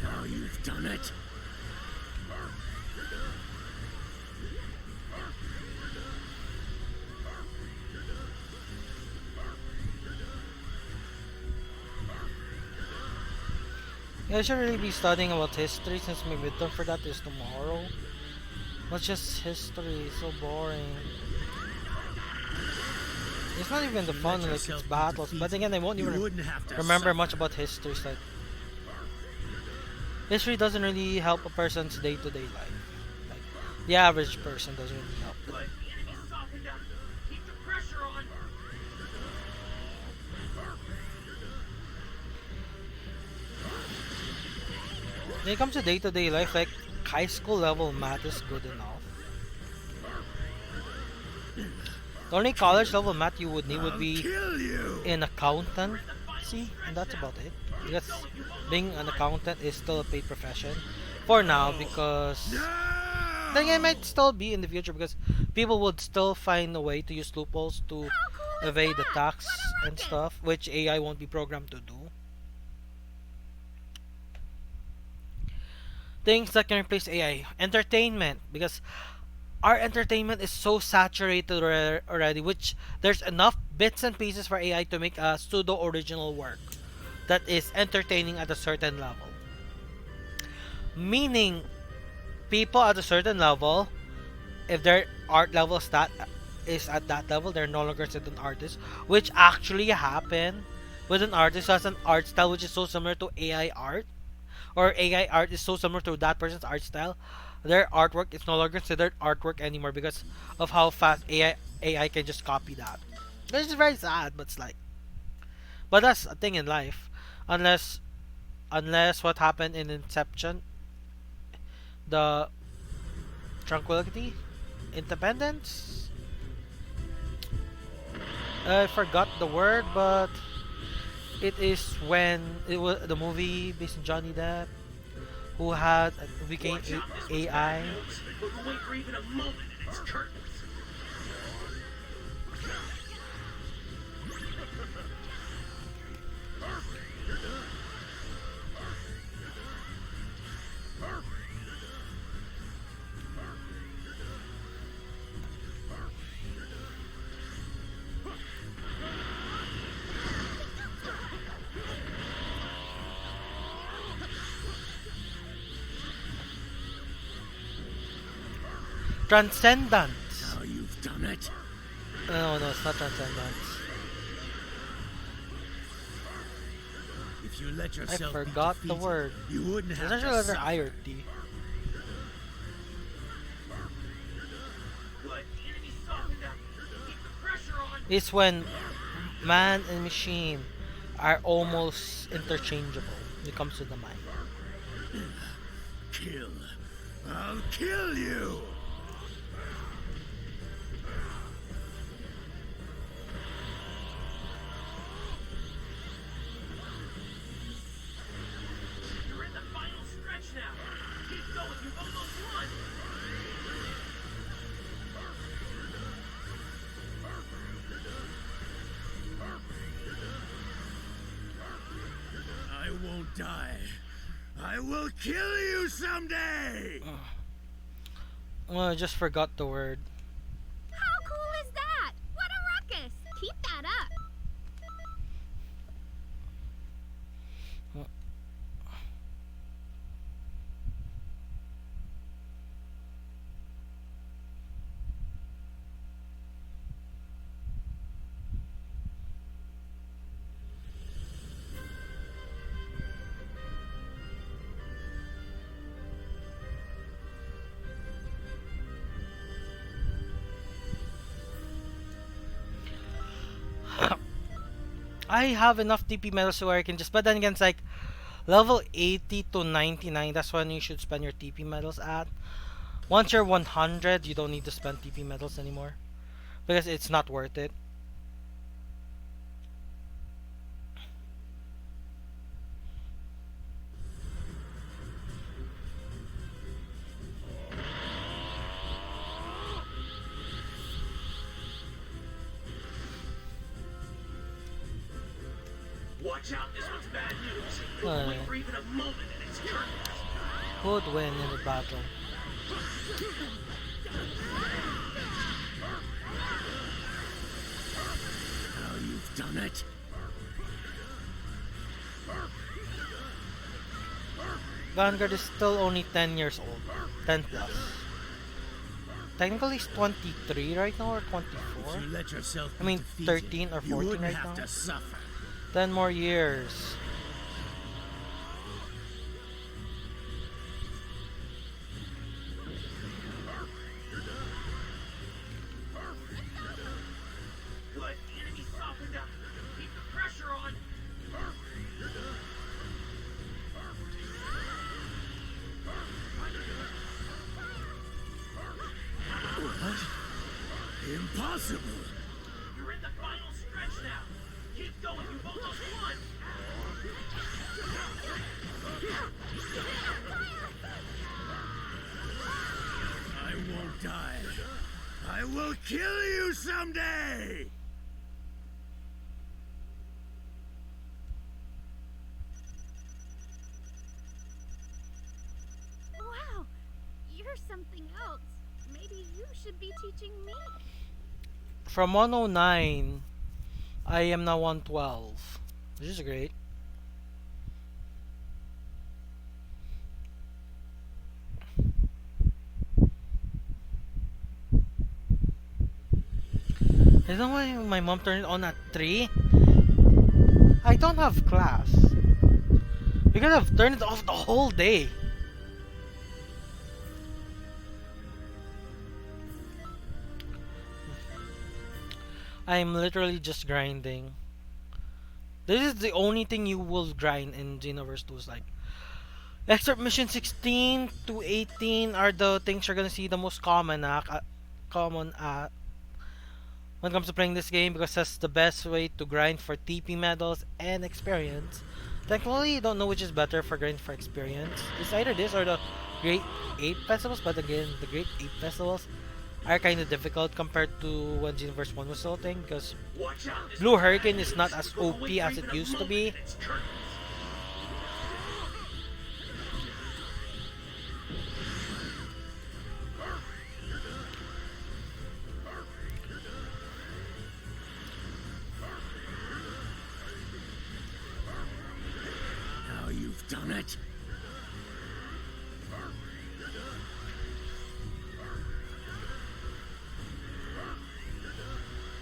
Speaker 6: Now you've done it.
Speaker 2: yeah, I should really be studying about history since my midterm for that is tomorrow. What's just history? So boring. It's not even the fun, like it's battles. But again, I won't even remember much about history. So like, history doesn't really help a person's day-to-day life. Like the average person doesn't really help them.
Speaker 7: But the enemy's softened up. Keep the pressure on.
Speaker 2: When it comes to day-to-day life, like high school level math is good enough. The only college level math you would need would be
Speaker 6: Kill you!
Speaker 2: in accountant. See, and that's about it. Because being an accountant is still a paid profession for now. Because then it might still be in the future because people would still find a way to use loopholes to evade the tax and stuff, which AI won't be programmed to do. Things that can replace AI. Entertainment, because our entertainment is so saturated already, which there's enough bits and pieces for AI to make a pseudo original work that is entertaining at a certain level. Meaning, people at a certain level, if their art level stat is at that level, they're no longer considered an artist, which actually happen with an artist who has an art style which is so similar to AI art, or AI art is so similar to that person's art style. Their artwork is no longer considered artwork anymore because of how fast AI can just copy that. This is very sad, but it's like, but that's a thing in life, unless what happened in Inception, the tranquility, independence. I forgot the word, but it is when it was the movie based on Johnny Depp, who had became
Speaker 7: Watch out, this one's
Speaker 2: AI.
Speaker 7: bad news. But we'll wait for even a moment in its curtains.
Speaker 2: Transcendence.
Speaker 6: Now you've done it.
Speaker 2: No, it's not transcendence.
Speaker 6: If you let
Speaker 2: I
Speaker 6: yourself
Speaker 2: forgot
Speaker 6: be
Speaker 2: the
Speaker 6: defeated,
Speaker 2: word.
Speaker 6: you wouldn't
Speaker 2: It's
Speaker 6: have
Speaker 2: actually
Speaker 6: to
Speaker 2: letter
Speaker 6: suffer.
Speaker 2: I or T.
Speaker 7: Good. The enemy softened up. Keep the pressure on.
Speaker 2: It's when man and machine are almost interchangeable when it comes to the mind.
Speaker 6: Kill. I'll kill you!
Speaker 7: You're in the final stretch now. Keep going. You've almost won.
Speaker 6: I won't die. I will kill you someday!
Speaker 2: Oh, I just forgot the word.
Speaker 3: How cool is that? What a ruckus! Keep that up.
Speaker 2: I have enough TP medals where I can just, but then again, it's like level 80 to 99. That's when you should spend your TP medals at. Once you're 100, you don't need to spend TP medals anymore because it's not worth it.
Speaker 7: Watch out. This one's bad news. But we'll wait for even a moment in its curtains.
Speaker 2: Who would win in the battle?
Speaker 6: Now you've done it.
Speaker 2: Vanguard is still only 10 years old. 10 plus. Technically, he's 23 right now or 24?
Speaker 6: If you let yourself
Speaker 2: I
Speaker 6: be
Speaker 2: mean,
Speaker 6: defeated,
Speaker 2: 13 or
Speaker 6: you
Speaker 2: 14
Speaker 6: wouldn't
Speaker 2: right
Speaker 6: have
Speaker 2: now.
Speaker 6: to suffer.
Speaker 2: 10 more years.
Speaker 7: Good. The enemy softened up. Keep the pressure on.
Speaker 6: impossible!
Speaker 7: You're in the final stretch now. Keep going, you've almost won.
Speaker 6: I won't die. I will kill you someday!
Speaker 3: Wow, you're something else. Maybe you should be teaching me.
Speaker 2: From 109, I am now 112. Which is great. I don't know why my mom turned it on at 3. I don't have class. We could have turned it off the whole day. I'm literally just grinding. This is the only thing you will grind in Xenoverse 2 is like excerpt mission 16 to 18 are the things you're gonna see the most common when it comes to playing this game because that's the best way to grind for TP medals and experience. Technically, you don't know which is better for grind for experience. It's either this or the Great 8 festivals, but again, the Great 8 festivals are kind of difficult compared to when Xenoverse 1 was still a thing because
Speaker 7: Watch out. This
Speaker 2: Blue Hurricane is not as
Speaker 7: We're
Speaker 2: OP
Speaker 7: only
Speaker 2: as
Speaker 7: breathing
Speaker 2: it
Speaker 7: a
Speaker 2: used to
Speaker 7: moment
Speaker 2: be.
Speaker 7: and it's curtains.
Speaker 6: Now you've done it.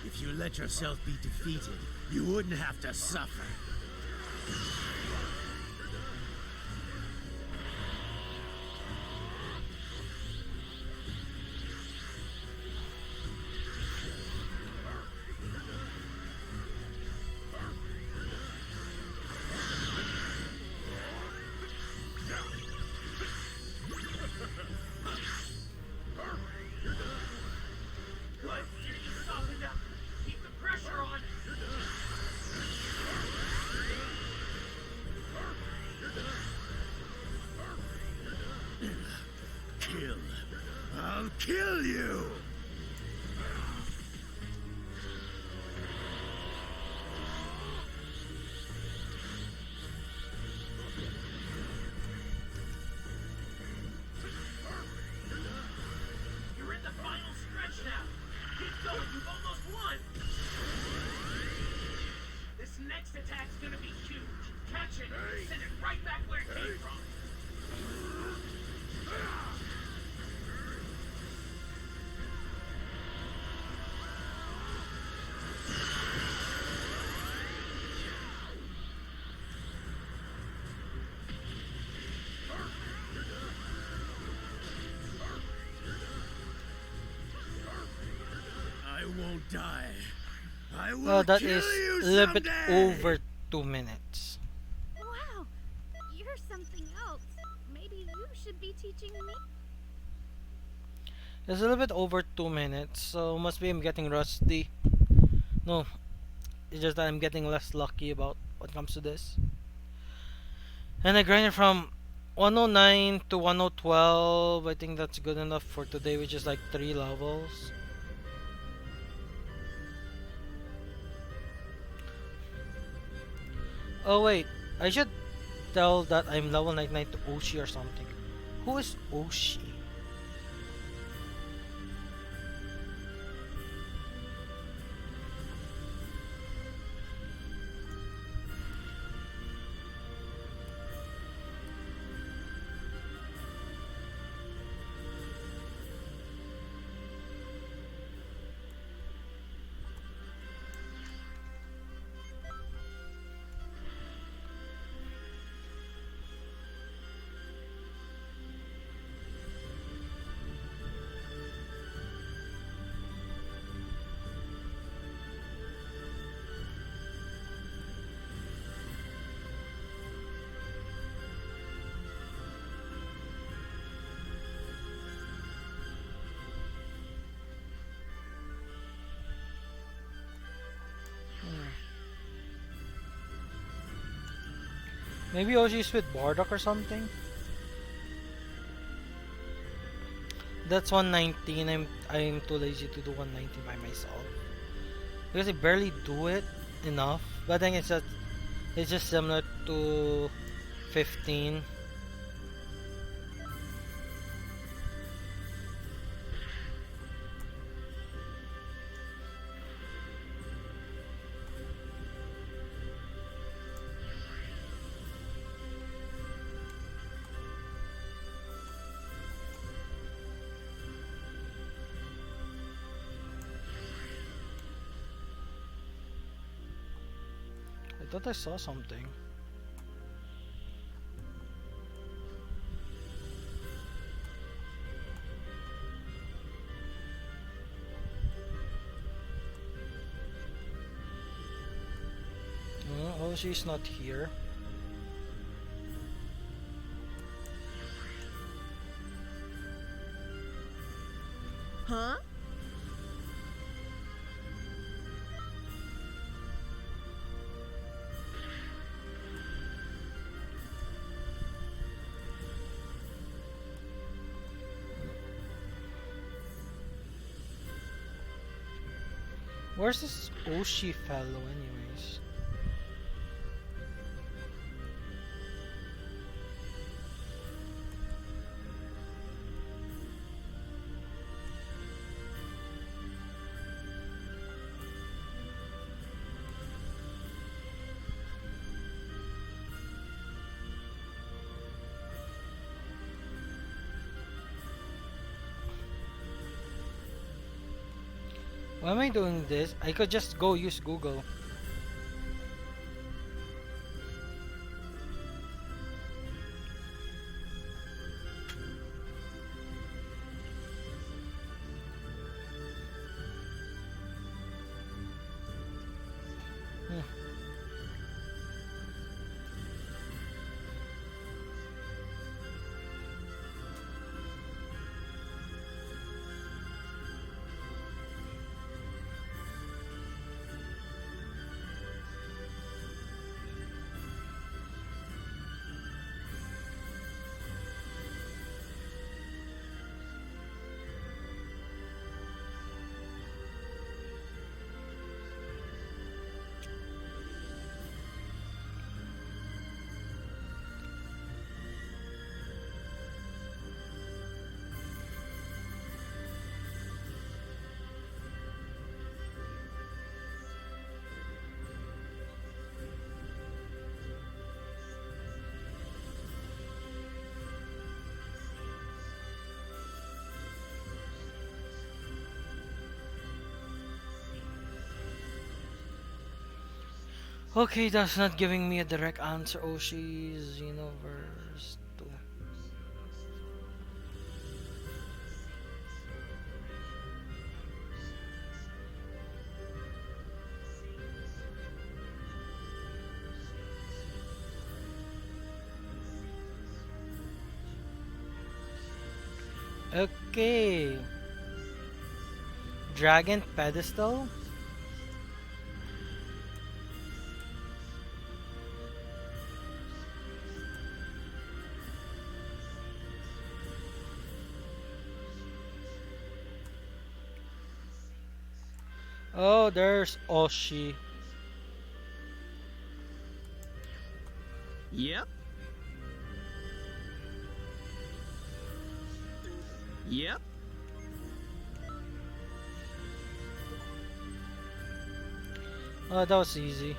Speaker 6: If you let yourself be defeated, you wouldn't have to suffer.
Speaker 7: Good. You softened up. Keep the pressure on.
Speaker 6: Kill. I'll kill you!
Speaker 7: You're in the final stretch now. Keep going, you've almost won. This next attack's gonna be huge. Catch it and send it right back where it came from.
Speaker 6: I won't die. I will
Speaker 2: Well, that
Speaker 6: kill
Speaker 2: is
Speaker 6: you
Speaker 2: a little bit
Speaker 6: someday!
Speaker 2: over 2 minutes.
Speaker 3: Wow, you're something else. Maybe you should be teaching me.
Speaker 2: It's a little bit over 2 minutes, so must be I'm getting rusty. No, it's just that I'm getting less lucky about what comes to this. And I grinded from 109 to 1012. I think that's good enough for today, which is like 3 levels. Oh wait, I should tell that I'm level 99 to Oshi or something. Who is Oshi? Maybe Oshi's with Bardock or something. That's 119. I'm too lazy to do 190 by myself because I barely do it enough. But then it's just similar to 15. I thought I saw something. Oh, she's not here.
Speaker 8: Huh?
Speaker 2: Where's this Oshi fellow anyways? Why am I doing this? I could just go use Google. Okay, that's not giving me a direct answer. Oshi's Xenoverse 2. Okay. Dragon Pedestal? Oh, there's Oshi.
Speaker 4: Yep. Yep.
Speaker 2: Oh, that was easy.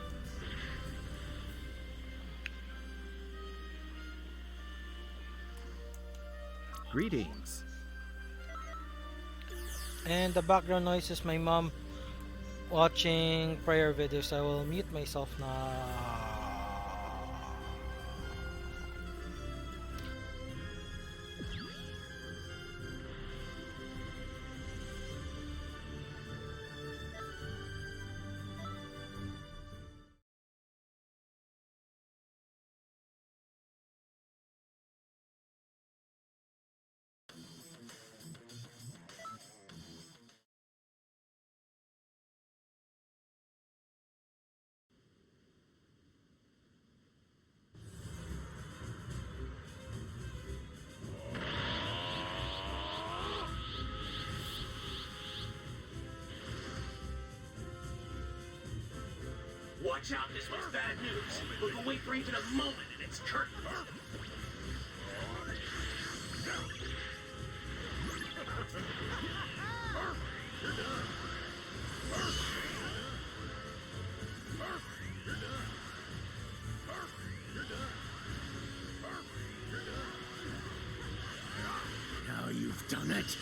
Speaker 6: Greetings.
Speaker 2: And the background noise is my mom watching prayer videos. I will mute myself now.
Speaker 7: Watch out, this one's bad news. Look away for even a moment and it's curtains.
Speaker 6: Now you've done it.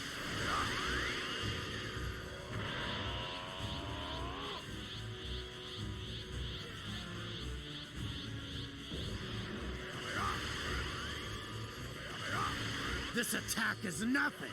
Speaker 6: This attack is nothing.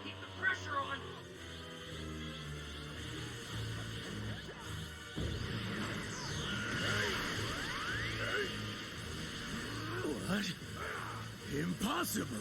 Speaker 7: Keep the pressure on.
Speaker 6: What? Impossible.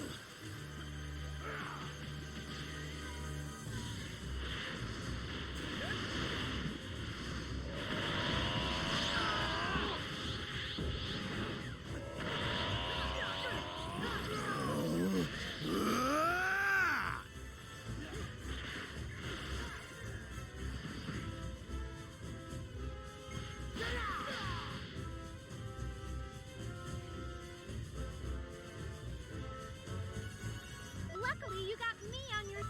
Speaker 3: Luckily, you got me on your...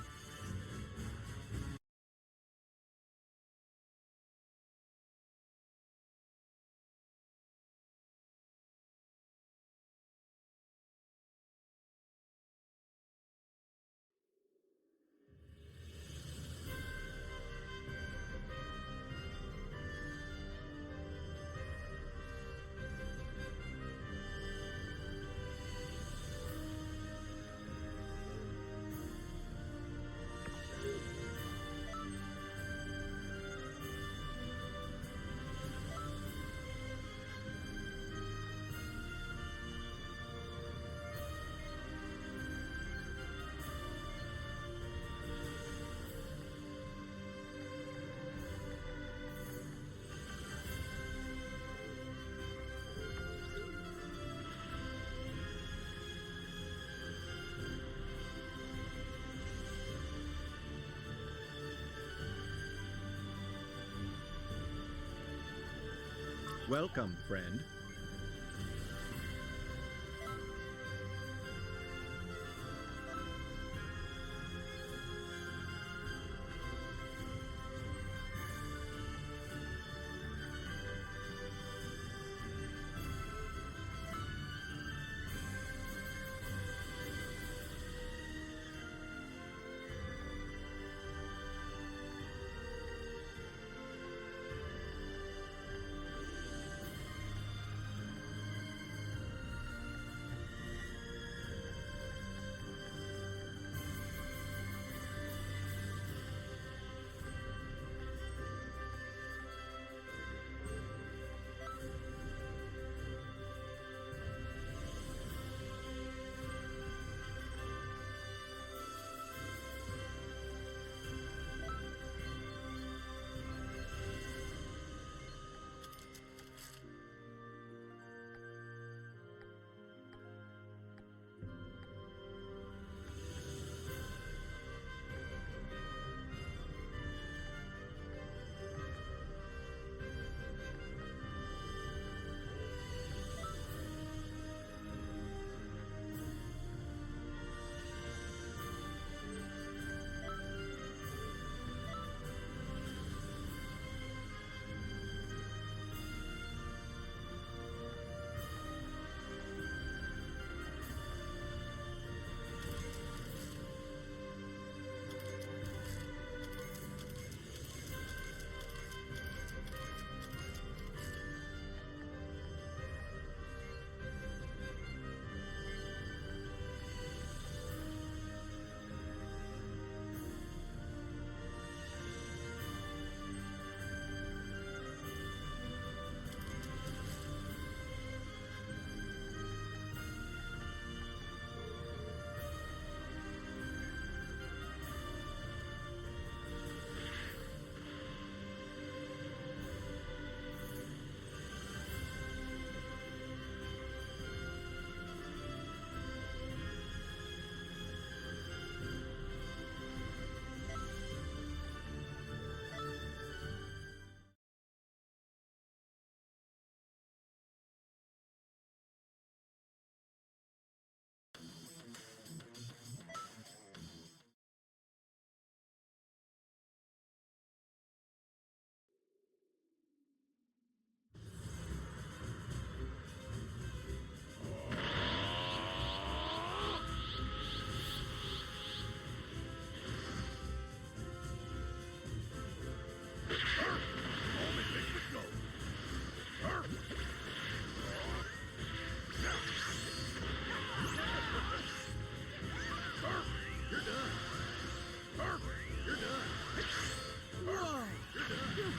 Speaker 9: Welcome, friend.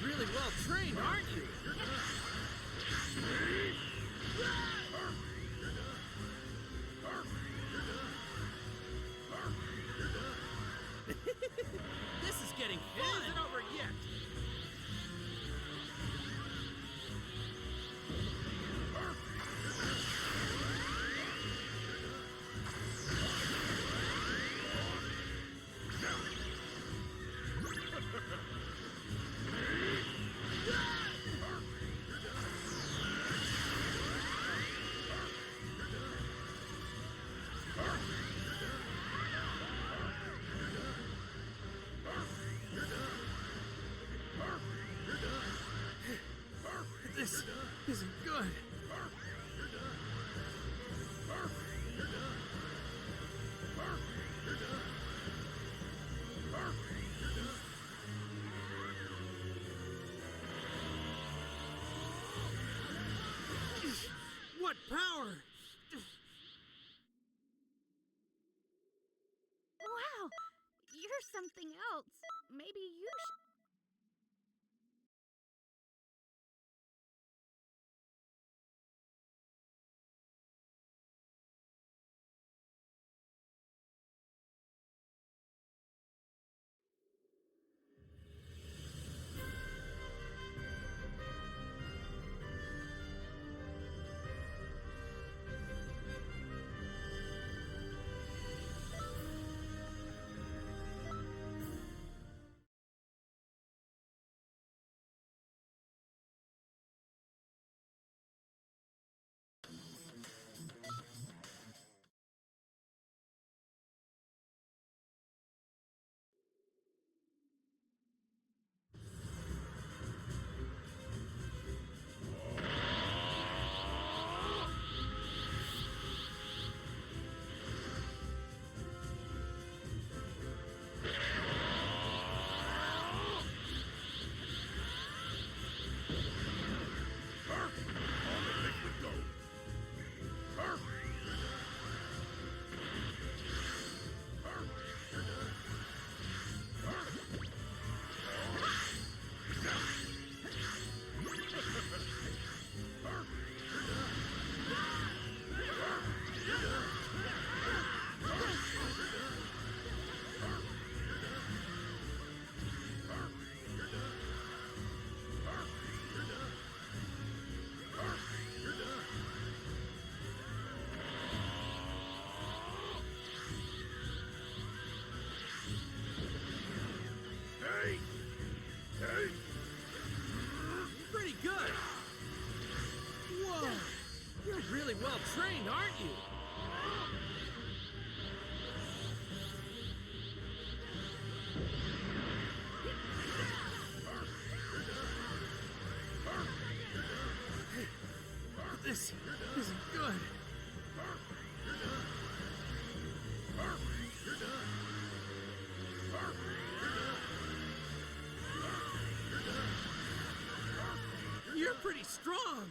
Speaker 4: really well trained, aren't you? This is getting fun! It isn't over yet! This isn't good. What power!
Speaker 3: Wow, you're something else. Maybe you should. Pretty good! Whoa! You're really well trained, aren't you? This isn't good. You're pretty strong!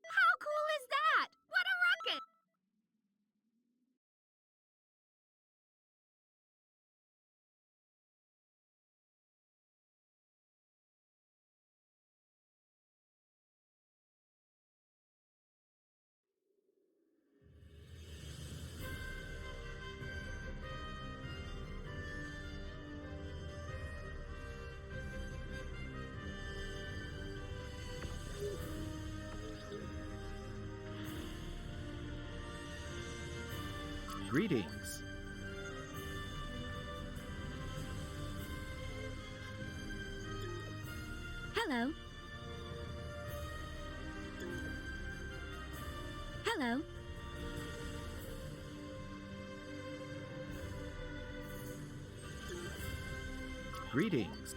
Speaker 3: How cool is that? What a rocket!
Speaker 9: Greetings.
Speaker 3: Hello. Hello.
Speaker 9: Greetings.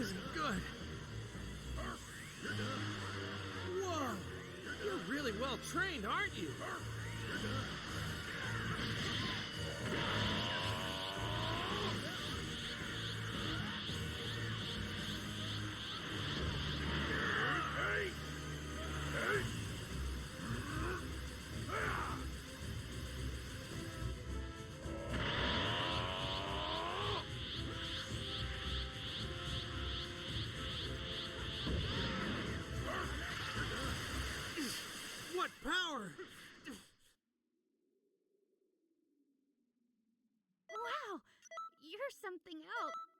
Speaker 4: isn't good. Whoa! You're really well trained, aren't you? What power!
Speaker 3: Wow, you're something else.